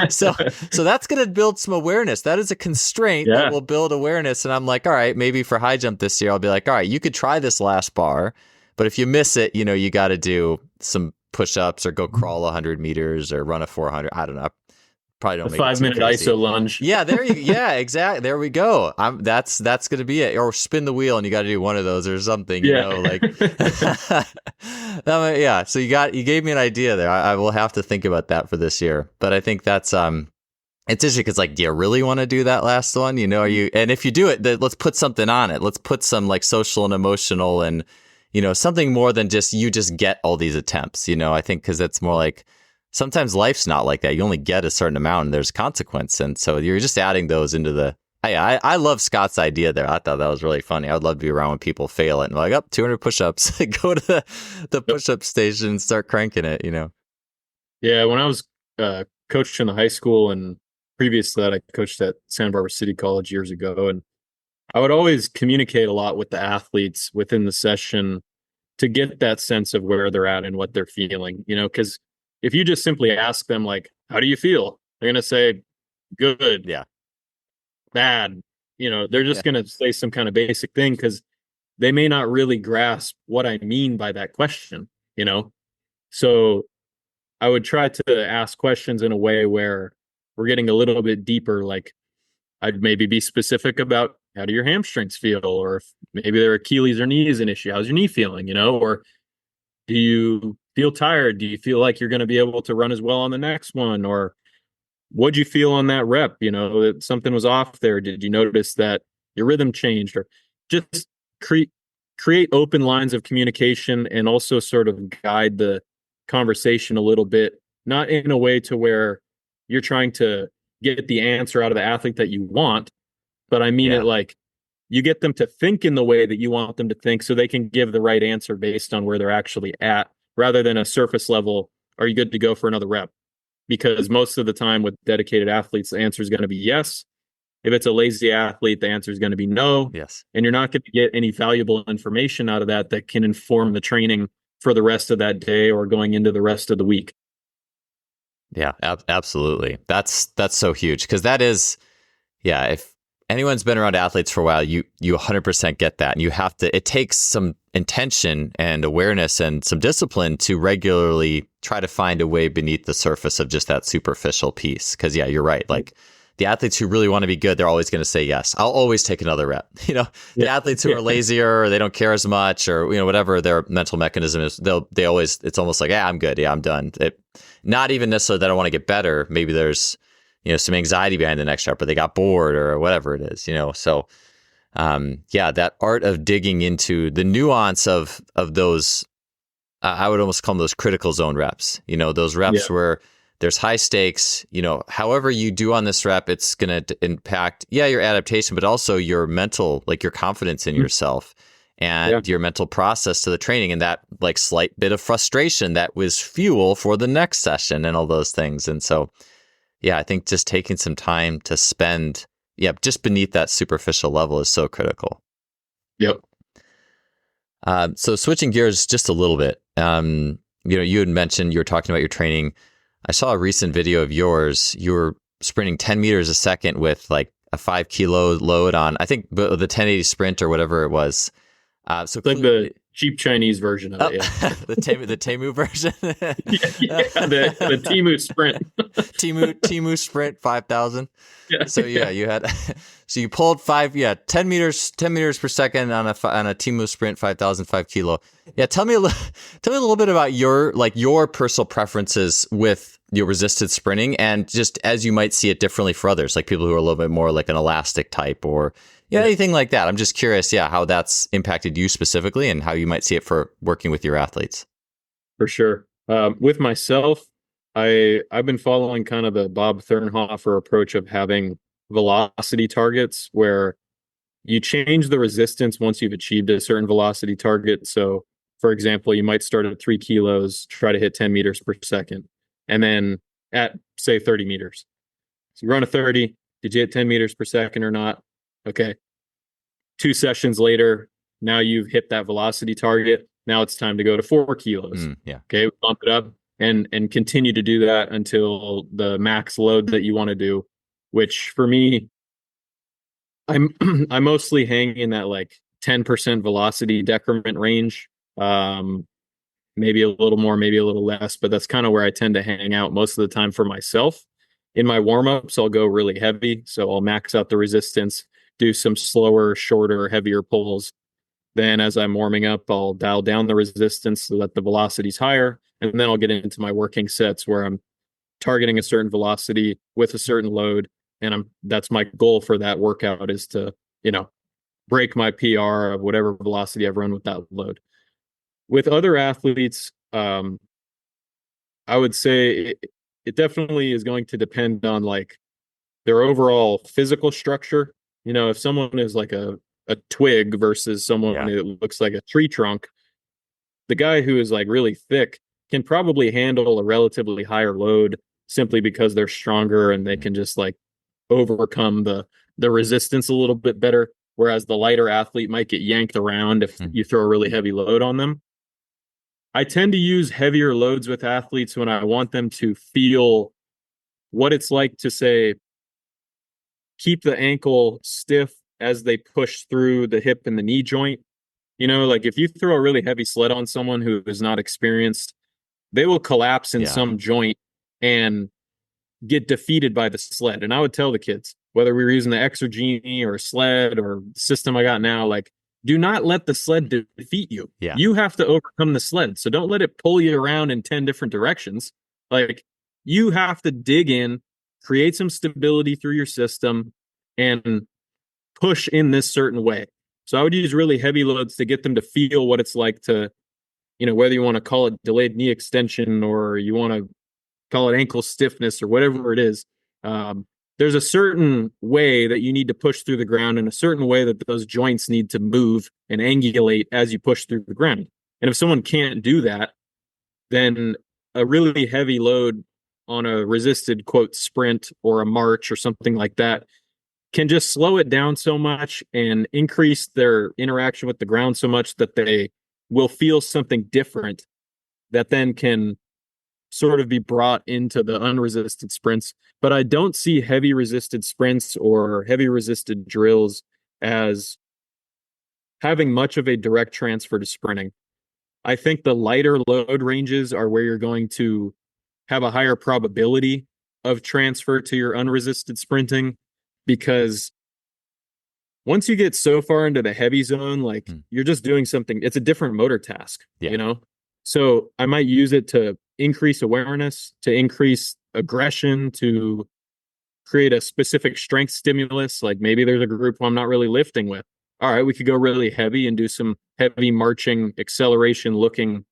so that's going to build some awareness. That is a constraint that will build awareness. And I'm like, all right, maybe for high jump this year, I'll be like, all right, you could try this last bar, but if you miss it, you got to do some push-ups or go crawl 100 meters or run a 400. I don't know. Probably don't make 5-minute ISO lunge. Yeah, exactly. There we go. That's going to be it. Or spin the wheel, and you got to do one of those or something. Like. Yeah. So you gave me an idea there. I will have to think about that for this year. But I think that's it's interesting because like, do you really want to do that last one? Are you? And if you do it, then let's put something on it. Let's put some like social and emotional and something more than you just get all these attempts, I think, because it's more like sometimes life's not like that. You only get a certain amount and there's consequence. And so you're just adding those into I love Scott's idea there. I thought that was really funny. I would love to be around when people fail it and like, 200 push-ups, go to the push-up station and start cranking it, Yeah. When I was coached in the high school, and previous to that, I coached at Santa Barbara City College years ago. And I would always communicate a lot with the athletes within the session to get that sense of where they're at and what they're feeling, because if you just simply ask them, like, how do you feel? They're going to say, good, yeah, bad. They're just going to say some kind of basic thing because they may not really grasp what I mean by that question, So I would try to ask questions in a way where we're getting a little bit deeper. Like, I'd maybe be specific about, how do your hamstrings feel? Or if maybe their Achilles or knee is an issue, how's your knee feeling? Or do you feel tired? Do you feel like you're going to be able to run as well on the next one? Or what'd you feel on that rep? That something was off there. Did you notice that your rhythm changed? Or just create open lines of communication and also sort of guide the conversation a little bit, not in a way to where you're trying to get the answer out of the athlete that you want, but I mean it like you get them to think in the way that you want them to think so they can give the right answer based on where they're actually at, rather than a surface level, are you good to go for another rep? Because most of the time with dedicated athletes, the answer is going to be yes. If it's a lazy athlete, the answer is going to be no. Yes. And you're not going to get any valuable information out of that can inform the training for the rest of that day or going into the rest of the week. Yeah, absolutely. That's so huge, because that is, if anyone's been around athletes for a while, you 100% get that. And it takes some intention and awareness and some discipline to regularly try to find a way beneath the surface of just that superficial piece. Because you're right. Like, the athletes who really want to be good, they're always going to say yes. I'll always take another rep. The athletes who are lazier or they don't care as much, or whatever their mental mechanism is, they always, it's almost like, I'm good. Yeah, I'm done. Not even necessarily that I want to get better. Maybe there's some anxiety behind the next rep, or they got bored or whatever it is. So that art of digging into the nuance of those, I would almost call them those critical zone reps. Those reps where there's high stakes, however you do on this rep, it's going to impact, your adaptation, but also your mental, like your confidence in yourself and your mental process to the training, and that like slight bit of frustration that was fuel for the next session and all those things. And so, I think just taking some time to spend, just beneath that superficial level is so critical. Yep. So switching gears just a little bit, you had mentioned you were talking about your training. I saw a recent video of yours. You were sprinting 10 meters a second with like a 5 kilo load on, I think, the 1080 sprint or whatever it was. So like the cheap Chinese version of it. Yeah. the Temu version. The Temu sprint. Temu sprint 5,000. Yeah. So you had, so you pulled 10 meters per second on a Temu sprint 5,000 5 kilo. Yeah. Tell me a little bit about your personal preferences with your resisted sprinting, and just as you might see it differently for others, like people who are a little bit more like an elastic type or anything like that. I'm just curious, how that's impacted you specifically and how you might see it for working with your athletes. For sure. With myself, I've been following kind of the Bob Thurnhofer approach of having velocity targets where you change the resistance once you've achieved a certain velocity target. So, for example, you might start at 3 kilos, try to hit 10 meters per second, and then at, say, 30 meters. So you run a 30. Did you hit 10 meters per second or not? Okay. 2 sessions later, now you've hit that velocity target. Now it's time to go to 4 kilos. Okay. Bump it up and continue to do that until the max load that you want to do, which for me, I mostly hang in that like 10% velocity decrement range. Maybe a little more, maybe a little less, but that's kind of where I tend to hang out most of the time for myself. In my warm-ups, I'll go really heavy. So I'll max out the resistance, do some slower, shorter, heavier pulls. Then as I'm warming up, I'll dial down the resistance so that the velocity's higher. And then I'll get into my working sets where I'm targeting a certain velocity with a certain load. And that's my goal for that workout, is to, break my PR of whatever velocity I've run with that load. with other athletes, I would say it definitely is going to depend on like their overall physical structure. You know, if someone is like a twig versus someone Yeah. that looks like a tree trunk, the guy who is like really thick can probably handle a relatively higher load simply because they're stronger and they Mm. can just like overcome the resistance a little bit better. Whereas the lighter athlete might get yanked around if Mm. you throw a really heavy load on them. I tend to use heavier loads with athletes when I want them to feel what it's like to say, keep the ankle stiff as they push through the hip and the knee joint. You know, like if you throw a really heavy sled on someone who is not experienced, they will collapse in Yeah. some joint and get defeated by the sled. And I would tell the kids, whether we were using the Exergenie or sled or system I got now, like, do not let the sled defeat you. Yeah. You have to overcome the sled. So don't let it pull you around in 10 different directions. Like, you have to dig in, create some stability through your system, and push in this certain way. So I would use really heavy loads to get them to feel what it's like to, you know, whether you want to call it delayed knee extension or you want to call it ankle stiffness or whatever it is. There's a certain way that you need to push through the ground and a certain way that those joints need to move and angulate as you push through the ground. And if someone can't do that, then a really heavy load on a resisted quote sprint or a march or something like that can just slow it down so much and increase their interaction with the ground so much that they will feel something different that then can sort of be brought into the unresisted sprints. But I don't see heavy resisted sprints or heavy resisted drills as having much of a direct transfer to sprinting. I think the lighter load ranges are where you're going to have a higher probability of transfer to your unresisted sprinting, because once you get so far into the heavy zone, like you're just doing something, it's a different motor task, Yeah. you know? So I might use it to increase awareness, to increase aggression, to create a specific strength stimulus. Like maybe there's a group who I'm not really lifting with. All right, we could go really heavy and do some heavy marching acceleration looking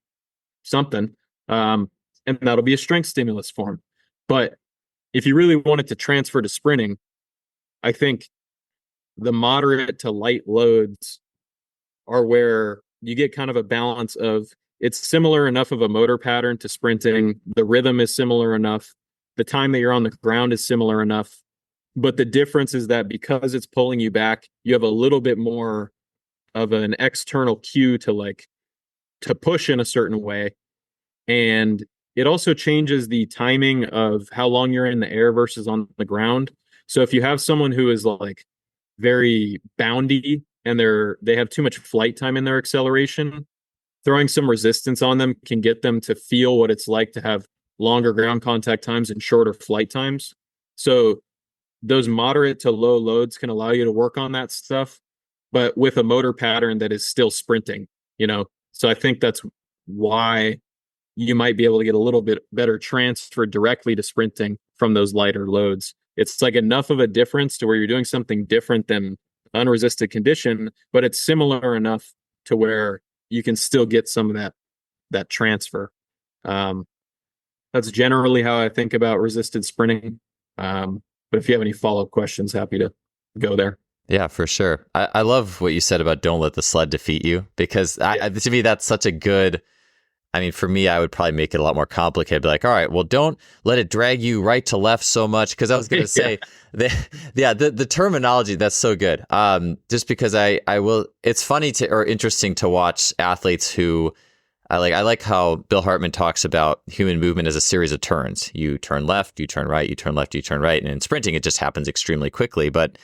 something. And that'll be a strength stimulus for them. But if you really want it to transfer to sprinting, I think the moderate to light loads are where you get kind of a balance of it's similar enough of a motor pattern to sprinting. The rhythm is similar enough. The time that you're on the ground is similar enough. But the difference is that because it's pulling you back, you have a little bit more of an external cue to push in a certain way. And it also changes the timing of how long you're in the air versus on the ground. So if you have someone who is like very boundy and they have too much flight time in their acceleration, throwing some resistance on them can get them to feel what it's like to have longer ground contact times and shorter flight times. So those moderate to low loads can allow you to work on that stuff, but with a motor pattern that is still sprinting, you know? So I think that's why you might be able to get a little bit better transfer directly to sprinting from those lighter loads. It's like enough of a difference to where you're doing something different than unresisted condition, but it's similar enough to where you can still get some of that transfer. That's generally how I think about resisted sprinting. But if you have any follow-up questions, happy to go there. Yeah, for sure. I love what you said about don't let the sled defeat you, because to me, that's such a good, I mean, for me, I would probably make it a lot more complicated. Be like, all right, well, don't let it drag you right to left so much. Because I was going to say, the terminology, that's so good. Just because I will, it's funny or interesting to watch athletes who, I like how Bill Hartman talks about human movement as a series of turns. You turn left, you turn right, you turn left, you turn right. And in sprinting, it just happens extremely quickly. But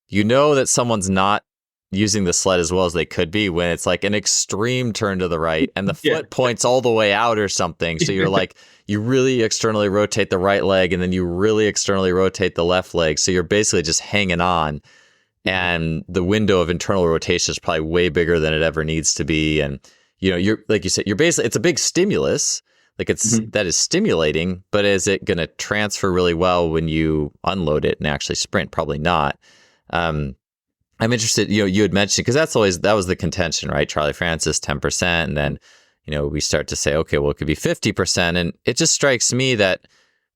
you know that someone's not using the sled as well as they could be when it's like an extreme turn to the right and the foot points all the way out or something. So you're like, you really externally rotate the right leg and then you really externally rotate the left leg. So you're basically just hanging on. And the window of internal rotation is probably way bigger than it ever needs to be. And, you know, you're like you said, you're basically, it's a big stimulus. Like that is stimulating, but is it going to transfer really well when you unload it and actually sprint? Probably not. I'm interested, you know, you had mentioned, because that was the contention, right? Charlie Francis, 10%. And then, we start to say, okay, well, it could be 50%. And it just strikes me that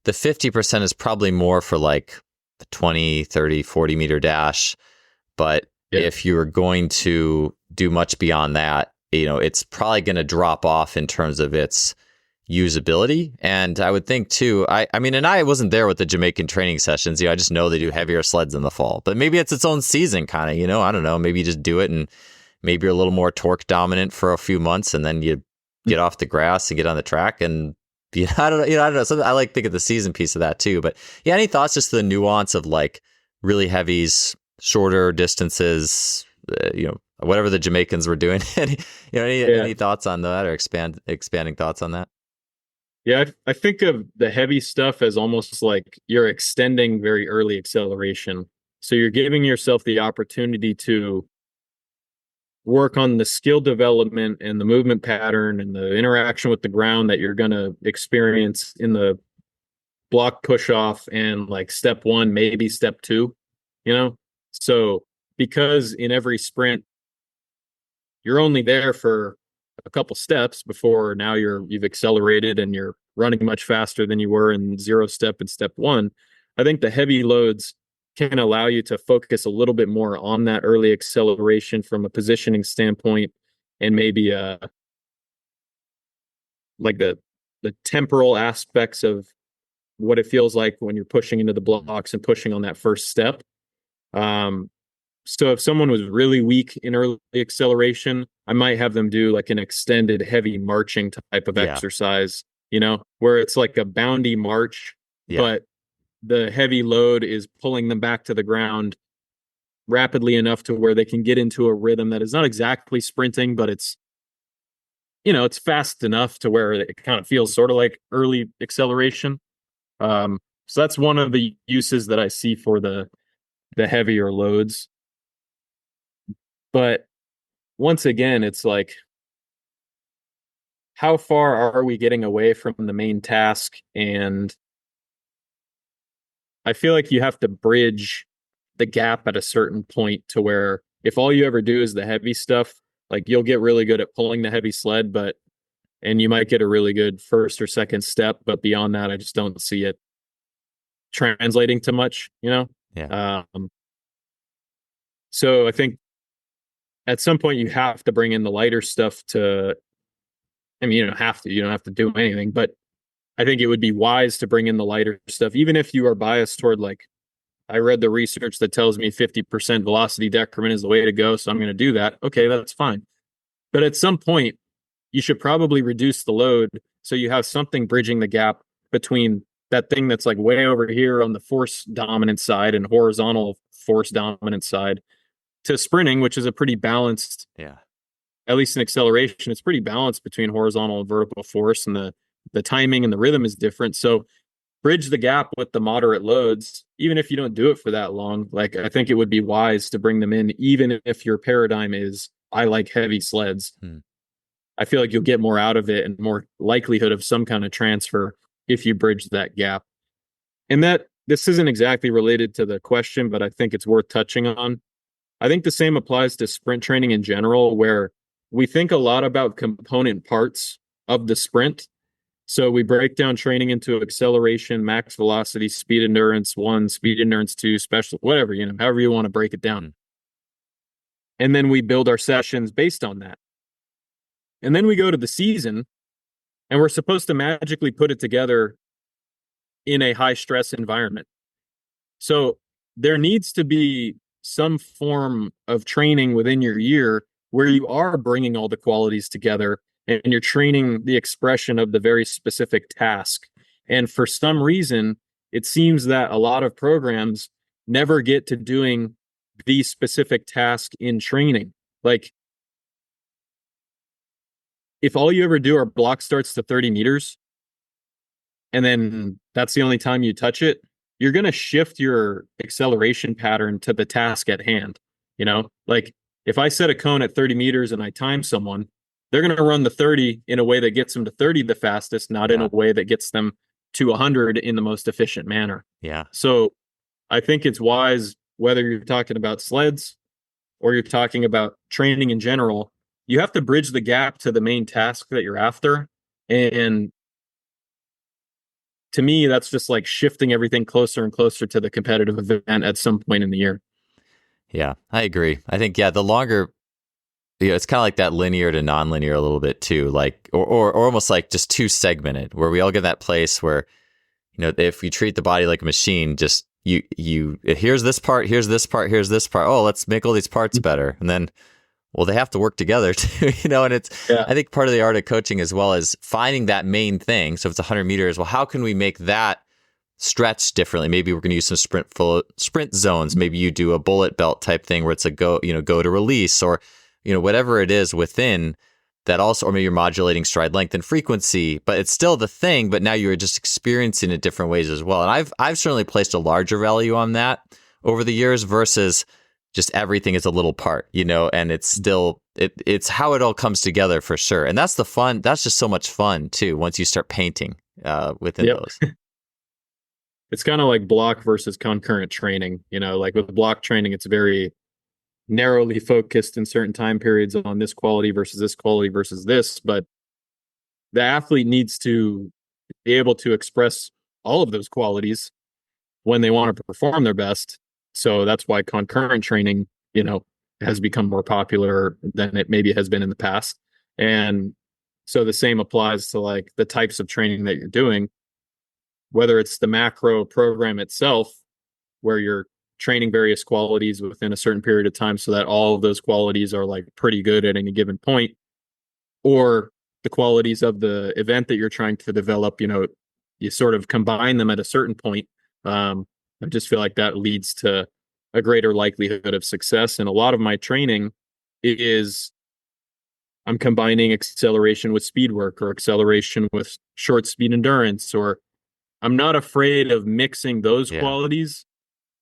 the 50% is probably more for like the 20, 30, 40 meter dash. But if you're going to do much beyond that, it's probably going to drop off in terms of its usability. And I would think too, I mean, and I wasn't there with the Jamaican training sessions. I just know they do heavier sleds in the fall, but maybe it's its own season kind of, I don't know, maybe you just do it and maybe you're a little more torque dominant for a few months and then you get off the grass and get on the track and I don't know. So I like think of the season piece of that too, but yeah, any thoughts just to the nuance of like really heavies, shorter distances, whatever the Jamaicans were doing. Any thoughts on that or expanding thoughts on that? Yeah, I think of the heavy stuff as almost like you're extending very early acceleration. So you're giving yourself the opportunity to work on the skill development and the movement pattern and the interaction with the ground that you're going to experience in the block push off and like step 1, maybe step 2, So because in every sprint, you're only there for a couple steps before now you've accelerated and you're running much faster than you were in 0 step and step 1. I think the heavy loads can allow you to focus a little bit more on that early acceleration from a positioning standpoint and maybe like the temporal aspects of what it feels like when you're pushing into the blocks and pushing on that first step. So if someone was really weak in early acceleration, I might have them do like an extended heavy marching type of exercise, where it's like a boundy march, but the heavy load is pulling them back to the ground rapidly enough to where they can get into a rhythm that is not exactly sprinting, but it's fast enough to where it kind of feels sort of like early acceleration. So that's one of the uses that I see for the heavier loads. But once again, it's like, how far are we getting away from the main task? And I feel like you have to bridge the gap at a certain point to where if all you ever do is the heavy stuff, like you'll get really good at pulling the heavy sled, and you might get a really good first or second step, but beyond that, I just don't see it translating to much, So I think at some point you have to bring in the lighter stuff you don't have to do anything, but I think it would be wise to bring in the lighter stuff, even if you are biased toward like, I read the research that tells me 50% velocity decrement is the way to go, so I'm going to do that. Okay, that's fine. But at some point, you should probably reduce the load so you have something bridging the gap between that thing that's like way over here on the force dominant side and horizontal force dominant side to sprinting, which is a pretty balanced, at least in acceleration, it's pretty balanced between horizontal and vertical force, and the timing and the rhythm is different. So bridge the gap with the moderate loads, even if you don't do it for that long. Like, I think it would be wise to bring them in, even if your paradigm is, I like heavy sleds. I feel like you'll get more out of it and more likelihood of some kind of transfer if you bridge that gap. And that this isn't exactly related to the question, but I think it's worth touching on. I think the same applies to sprint training in general, where we think a lot about component parts of the sprint. So we break down training into acceleration, max velocity, speed endurance 1, speed endurance 2, special, whatever, however you want to break it down. And then we build our sessions based on that. And then we go to the season and we're supposed to magically put it together in a high stress environment. So there needs to be some form of training within your year where you are bringing all the qualities together and you're training the expression of the very specific task. And for some reason, it seems that a lot of programs never get to doing the specific task in training. Like, if all you ever do are block starts to 30 meters, and then that's the only time you touch it, you're going to shift your acceleration pattern to the task at hand. Like, if I set a cone at 30 meters and I time someone, they're going to run the 30 in a way that gets them to 30 the fastest, not in a way that gets them to 100 in the most efficient manner. So I think it's wise, whether you're talking about sleds or you're talking about training in general, you have to bridge the gap to the main task that you're after. And to me, that's just like shifting everything closer and closer to the competitive event at some point in the year. Yeah, I agree. I think, yeah, the longer, it's kind of like that linear to non-linear a little bit too, like, or almost like just too segmented, where we all get in that place where, if you treat the body like a machine, just here's this part, here's this part, here's this part. Oh, let's make all these parts better. And then, well, they have to work together too, and Yeah. I think part of the art of coaching as well is finding that main thing. So if it's 100 meters, well, how can we make that stretch differently? Maybe we're going to use some sprint zones. Maybe you do a bullet belt type thing where it's a go to release, or, whatever it is within that also, or maybe you're modulating stride length and frequency, but it's still the thing, but now you're just experiencing it different ways as well. And I've certainly placed a larger value on that over the years versus just everything is a little part, and it's still, it's how it all comes together for sure. And that's the fun. That's just so much fun too, once you start painting within those. It's kind of like block versus concurrent training. Like with block training, it's very narrowly focused in certain time periods on this quality versus this quality versus this. But the athlete needs to be able to express all of those qualities when they want to perform their best. So that's why concurrent training, has become more popular than it maybe has been in the past. And so the same applies to like the types of training that you're doing, whether it's the macro program itself, where you're training various qualities within a certain period of time so that all of those qualities are like pretty good at any given point, or the qualities of the event that you're trying to develop, you sort of combine them at a certain point. I just feel like that leads to a greater likelihood of success. And a lot of my training is I'm combining acceleration with speed work, or acceleration with short speed endurance, or I'm not afraid of mixing those qualities.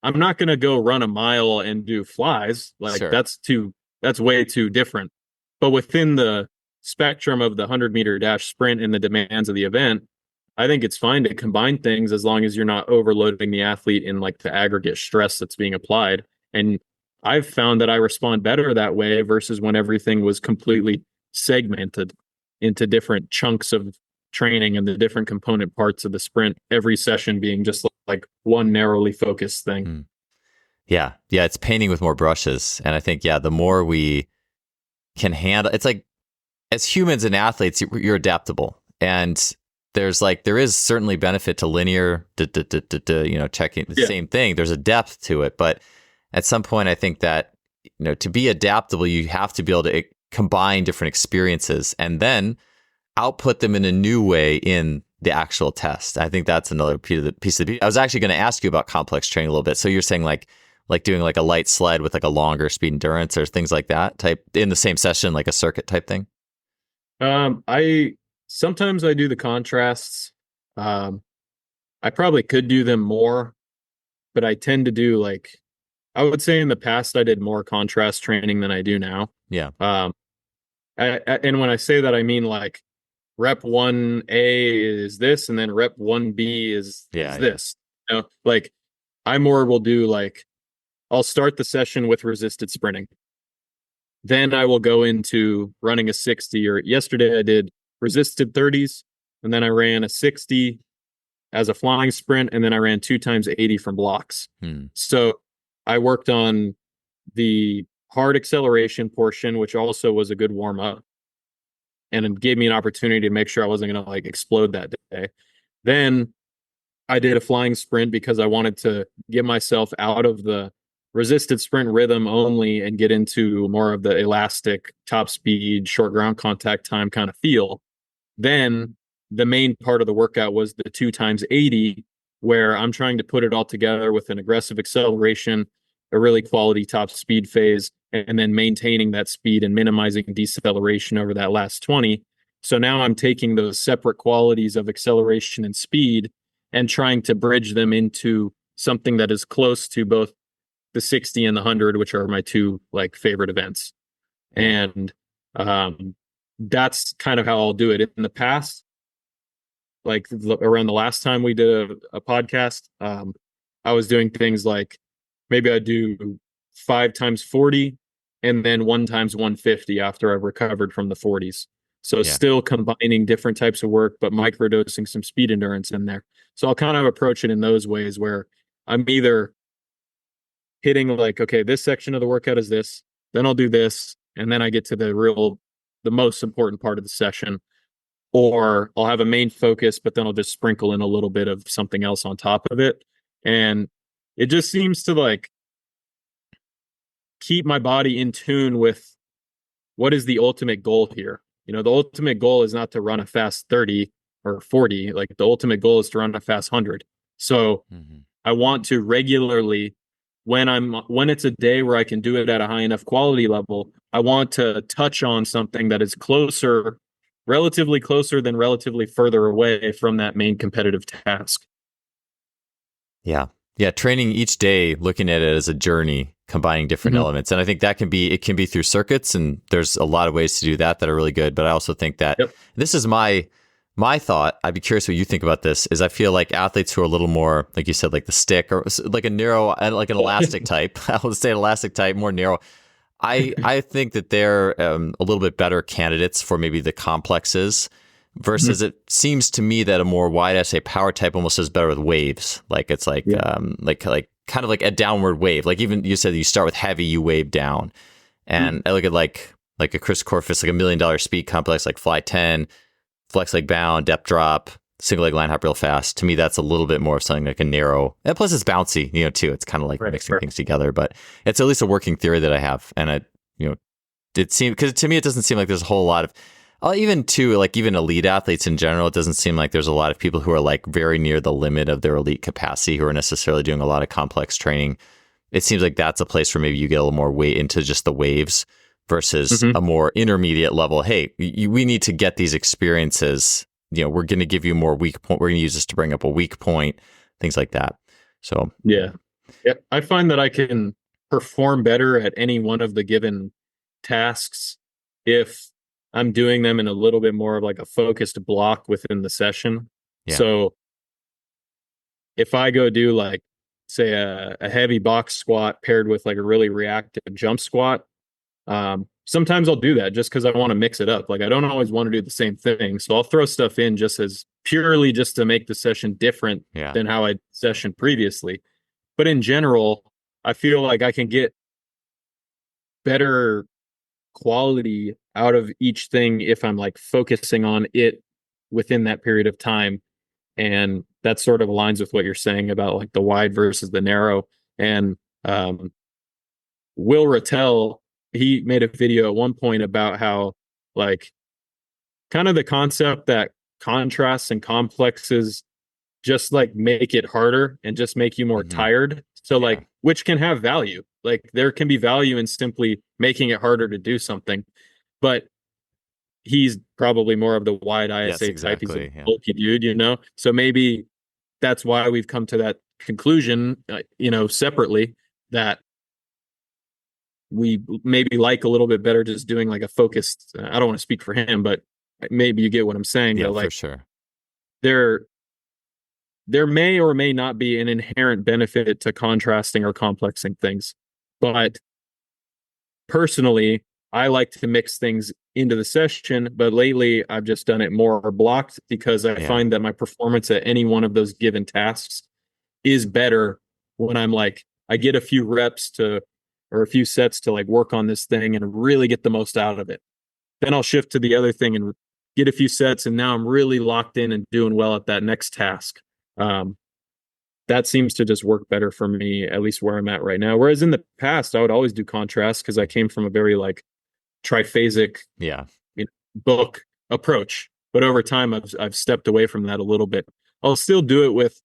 I'm not going to go run a mile and do flies. Like Sure. that's way too different. But within the spectrum of the 100-meter dash sprint and the demands of the event, I think it's fine to combine things as long as you're not overloading the athlete in like the aggregate stress that's being applied. And I've found that I respond better that way versus when everything was completely segmented into different chunks of training and the different component parts of the sprint, every session being just like one narrowly focused thing. Yeah. It's painting with more brushes. And I think, the more we can handle, it's like as humans and athletes, you're adaptable. And there is certainly benefit to linear, checking the same thing. There's a depth to it. But at some point, I think that, to be adaptable, you have to be able to combine different experiences and then output them in a new way in the actual test. I think that's another piece of the. I was actually going to ask you about complex training a little bit. So you're saying like doing like a light sled with like a longer speed endurance or things like that type in the same session, like a circuit type thing. I sometimes I do the contrasts. I probably could do them more, but I tend to do like, I would say in the past I did more contrast training than I do now. Yeah. And when I say that, I mean like rep 1A is this, and then rep 1B is this. Like I more will do like, I'll start the session with resisted sprinting. Then I will go into running a 60, or yesterday I did resisted 30s, and then I ran a 60 as a flying sprint, and then I ran 2 times 80 from blocks. So I worked on the hard acceleration portion, which also was a good warm up, and it gave me an opportunity to make sure I wasn't going to like explode that day. Then I did a flying sprint because I wanted to get myself out of the resisted sprint rhythm only and get into more of the elastic top speed, short ground contact time kind of feel. Then the main part of the workout was the 2 times 80, where I'm trying to put it all together with an aggressive acceleration, a really quality top speed phase, and then maintaining that speed and minimizing deceleration over that last 20. So now I'm taking those separate qualities of acceleration and speed and trying to bridge them into something that is close to both the 60 and the 100, which are my 2 like favorite events. And that's kind of how I'll do it. In the past, like around the last time we did a podcast, I was doing things like maybe I'd do 5 times 40 and then 1 times 150 after I've recovered from the 40s. So Yeah. still combining different types of work, but microdosing some speed endurance in there. So I'll kind of approach it in those ways where I'm either hitting like, okay, this section of the workout is this, then I'll do this, and then I get to the most important part of the session. Or I'll have a main focus, but then I'll just sprinkle in a little bit of something else on top of it. And it just seems to like keep my body in tune with what is the ultimate goal here. The ultimate goal is not to run a fast 30 or 40. Like the ultimate goal is to run a fast 100. So I want to regularly, when it's a day where I can do it at a high enough quality level, I want to touch on something that is relatively closer than relatively further away from that main competitive task. Yeah. Yeah. Training each day, looking at it as a journey, combining different elements. And I think it can be through circuits, and there's a lot of ways to do that are really good. But I also think that this is my thought. I'd be curious what you think about this. Is I feel like athletes who are a little more, like you said, like the stick or like a narrow, like an elastic type, I would say elastic type, more narrow. I think that they're a little bit better candidates for maybe the complexes versus it seems to me that a more wide essay power type almost does better with waves. Like it's like kind of like a downward wave. Like even you said you start with heavy, you wave down. And I look at like a Chris Corfus, like $1 million speed complex, like fly 10, flex leg bound, depth drop, single leg line hop real fast. To me, that's a little bit more of something like a narrow, and plus it's bouncy, too. It's kind of like mixing things together, but it's at least a working theory that I have. And it seems, because to me, it doesn't seem like there's a whole lot of, even elite athletes in general, it doesn't seem like there's a lot of people who are like very near the limit of their elite capacity who are necessarily doing a lot of complex training. It seems like that's a place where maybe you get a little more weight into just the waves versus a more intermediate level. Hey, we need to get these experiences. We're going to give you more weak point. We're going to use this to bring up a weak point, things like that. So yeah, I find that I can perform better at any one of the given tasks if I'm doing them in a little bit more of like a focused block within the session. Yeah. So if I go do like, say a heavy box squat paired with like a really reactive jump squat, sometimes I'll do that just because I want to mix it up. Like I don't always want to do the same thing. So I'll throw stuff in just to make the session different than how I sessioned previously. But in general, I feel like I can get better quality out of each thing if I'm like focusing on it within that period of time. And that sort of aligns with what you're saying about like the wide versus the narrow. And Will Rattel, he made a video at one point about how like kind of the concept that contrasts and complexes just like make it harder and just make you more tired. So like, which can have value. Like there can be value in simply making it harder to do something, but he's probably more of the wide ISA type. He's a bulky dude, So maybe that's why we've come to that conclusion, separately, that we maybe like a little bit better just doing like a focused, I don't want to speak for him, but maybe you get what I'm saying. Yeah, like, for sure. There may or may not be an inherent benefit to contrasting or complexing things. But personally, I like to mix things into the session, but lately I've just done it more blocked because I find that my performance at any one of those given tasks is better when I'm like, I get a few reps or a few sets to like work on this thing and really get the most out of it. Then I'll shift to the other thing and get a few sets, and now I'm really locked in and doing well at that next task. That seems to just work better for me, at least where I'm at right now. Whereas in the past, I would always do contrast because I came from a very like triphasic book approach. But over time, I've stepped away from that a little bit. I'll still do it with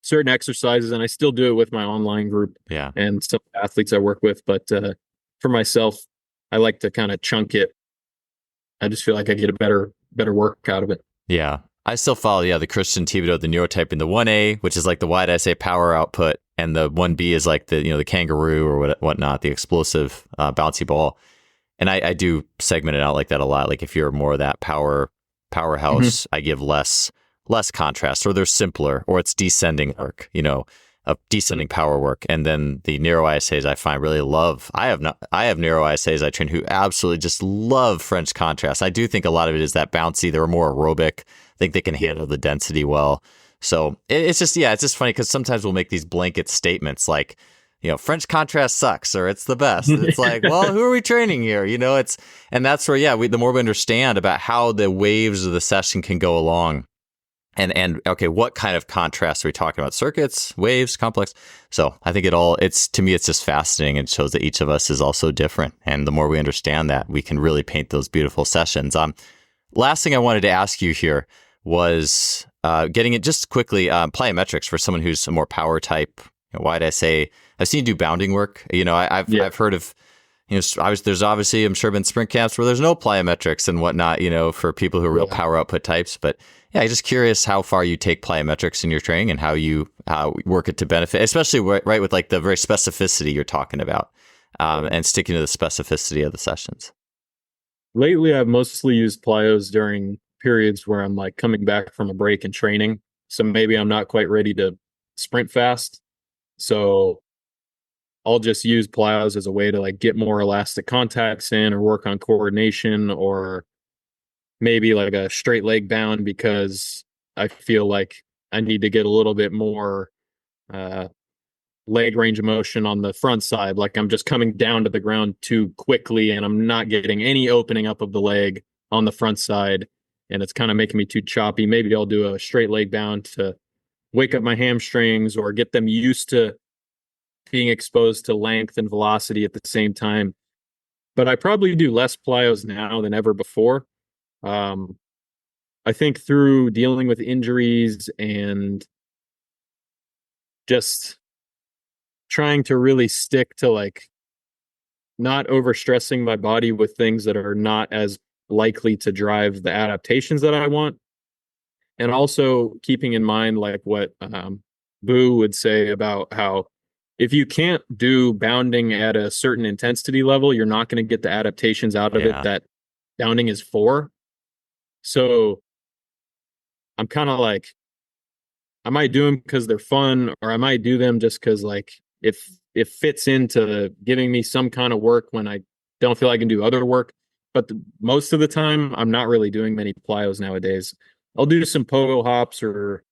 certain exercises, and I still do it with my online group and some athletes I work with. But for myself, I like to kind of chunk it. I just feel like I get a better work out of it. Yeah. I still follow, the Christian Thibodeau, the neurotype in the 1A, which is like the wide essay power output, and the 1B is like the, the kangaroo or whatnot, the explosive bouncy ball. And I do segment it out like that a lot. Like if you're more of that powerhouse, I give less contrast, or they're simpler, or it's descending arc, of descending power work. And then the narrow ISAs I find really love. I have narrow ISAs I train who absolutely just love French contrast. I do think a lot of it is that bouncy. They're more aerobic. I think they can handle the density well. So it's just funny because sometimes we'll make these blanket statements like, French contrast sucks or it's the best. It's like, well, who are we training here? And that's where, the more we understand about how the waves of the session can go along. And okay, what kind of contrast are we talking about? Circuits, waves, complex. So I think to me, it's just fascinating and shows that each of us is also different. And the more we understand that, we can really paint those beautiful sessions. Last thing I wanted to ask you here was getting it just quickly, plyometrics for someone who's a more power type. Why did I say, I've seen you do bounding work. I've heard of, there's obviously, I'm sure been sprint camps where there's no plyometrics and whatnot, for people who are real power output types. But yeah, I'm just curious how far you take plyometrics in your training and how you work it to benefit, especially right with like the very specificity you're talking about, and sticking to the specificity of the sessions. Lately, I've mostly used plyos during periods where I'm like coming back from a break in training. So maybe I'm not quite ready to sprint fast. So I'll just use plyos as a way to like get more elastic contacts in or work on coordination, or maybe like a straight leg bound because I feel like I need to get a little bit more leg range of motion on the front side. Like I'm just coming down to the ground too quickly and I'm not getting any opening up of the leg on the front side. And it's kind of making me too choppy. Maybe I'll do a straight leg bound to wake up my hamstrings or get them used to being exposed to length and velocity at the same time. But I probably do less plyos now than ever before. I think through dealing with injuries and just trying to really stick to like not overstressing my body with things that are not as likely to drive the adaptations that I want. And also keeping in mind like what Boo would say about how if you can't do bounding at a certain intensity level, you're not going to get the adaptations out of it that bounding is for. So I'm kind of like, I might do them because they're fun, or I might do them just because like if it fits into giving me some kind of work when I don't feel I can do other work. But most of the time, I'm not really doing many plyos nowadays. I'll do some pogo hops or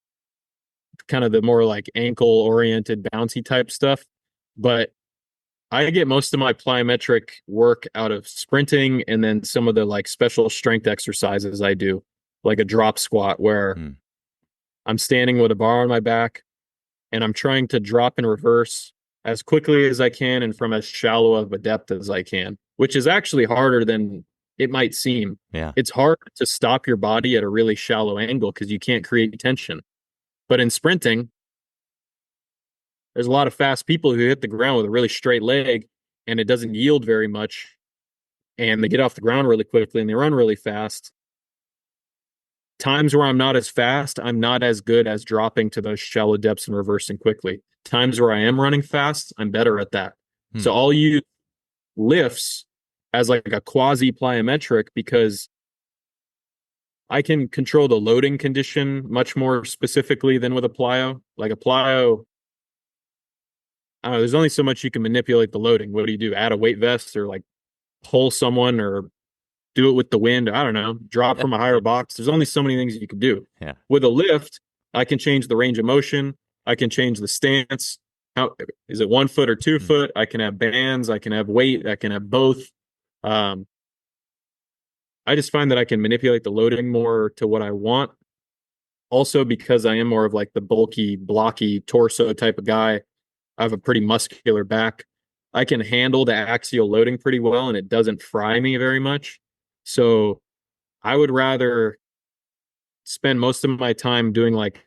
kind of the more like ankle oriented bouncy type stuff. But I get most of my plyometric work out of sprinting and then some of the like special strength exercises I do, like a drop squat where I'm standing with a bar on my back and I'm trying to drop in reverse as quickly as I can and from as shallow of a depth as I can, which is actually harder than it might seem. Yeah. It's hard to stop your body at a really shallow angle because you can't create tension. But in sprinting, there's a lot of fast people who hit the ground with a really straight leg and it doesn't yield very much. And they get off the ground really quickly and they run really fast. Times where I'm not as fast, I'm not as good as dropping to those shallow depths and reversing quickly. Times where I am running fast, I'm better at that. So I'll use lifts as like a quasi plyometric because I can control the loading condition much more specifically than with a plyo. Like a plyo, I don't know, there's only so much you can manipulate the loading. What do you do? Add a weight vest or like pull someone or do it with the wind? I don't know. Drop from a higher box. There's only so many things you can do. Yeah. With a lift, I can change the range of motion. I can change the stance. How is it 1 foot or 2 foot? I can have bands. I can have weight. I can have both. I just find that I can manipulate the loading more to what I want. Also, because I am more of like the bulky, blocky torso type of guy, I have a pretty muscular back. I can handle the axial loading pretty well and it doesn't fry me very much. So I would rather spend most of my time doing like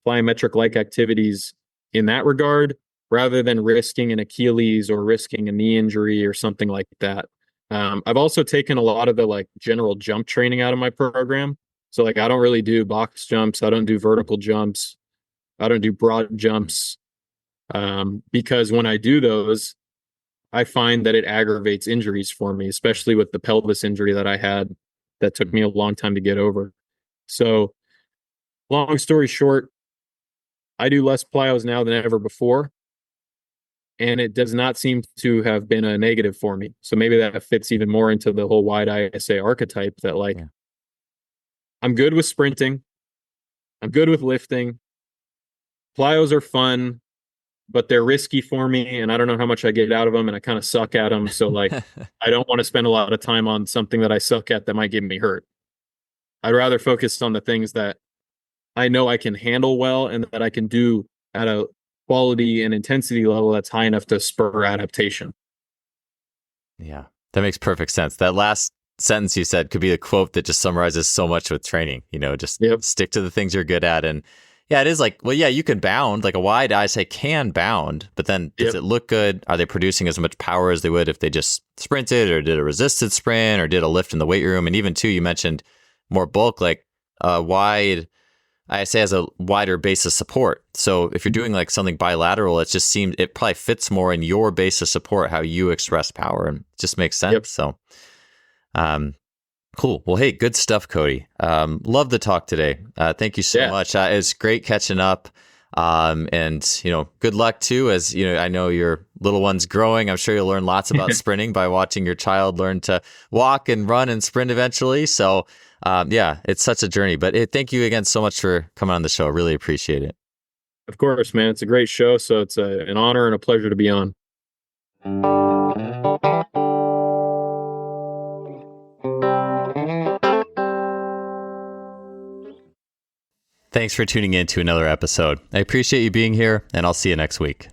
plyometric like activities in that regard rather than risking an Achilles or risking a knee injury or something like that. I've also taken a lot of the like general jump training out of my program. So like I don't really do box jumps. I don't do vertical jumps. I don't do broad jumps. Because when I do those, I find that it aggravates injuries for me, especially with the pelvis injury that I had that took me a long time to get over. So long story short, I do less plyos now than ever before, and it does not seem to have been a negative for me. So maybe that fits even more into the whole wide ISA archetype that like, I'm good with sprinting. I'm good with lifting. Plyos are fun, but they're risky for me, and I don't know how much I get out of them, and I kind of suck at them. So like, I don't want to spend a lot of time on something that I suck at that might get me hurt. I'd rather focus on the things that I know I can handle well and that I can do at a quality and intensity level that's high enough to spur adaptation. Yeah, that makes perfect sense. That last sentence you said could be a quote that just summarizes so much with training. Just stick to the things you're good at. And yeah, it is like, well, yeah, you can bound, like a wide ISA can bound, but then does it look good? Are they producing as much power as they would if they just sprinted or did a resisted sprint or did a lift in the weight room? And even too, you mentioned more bulk, like wide ISA has a wider base of support. So if you're doing like something bilateral, it just seems it probably fits more in your base of support, how you express power, and it just makes sense. So, cool. Well, hey, good stuff, Cody. Love the talk today. Thank you so much. It's great catching up. And good luck too, as I know your little one's growing. I'm sure you'll learn lots about sprinting by watching your child learn to walk and run and sprint eventually. So, it's such a journey, but thank you again so much for coming on the show. Really appreciate it. Of course, man. It's a great show. So it's an honor and a pleasure to be on. Thanks for tuning in to another episode. I appreciate you being here, and I'll see you next week.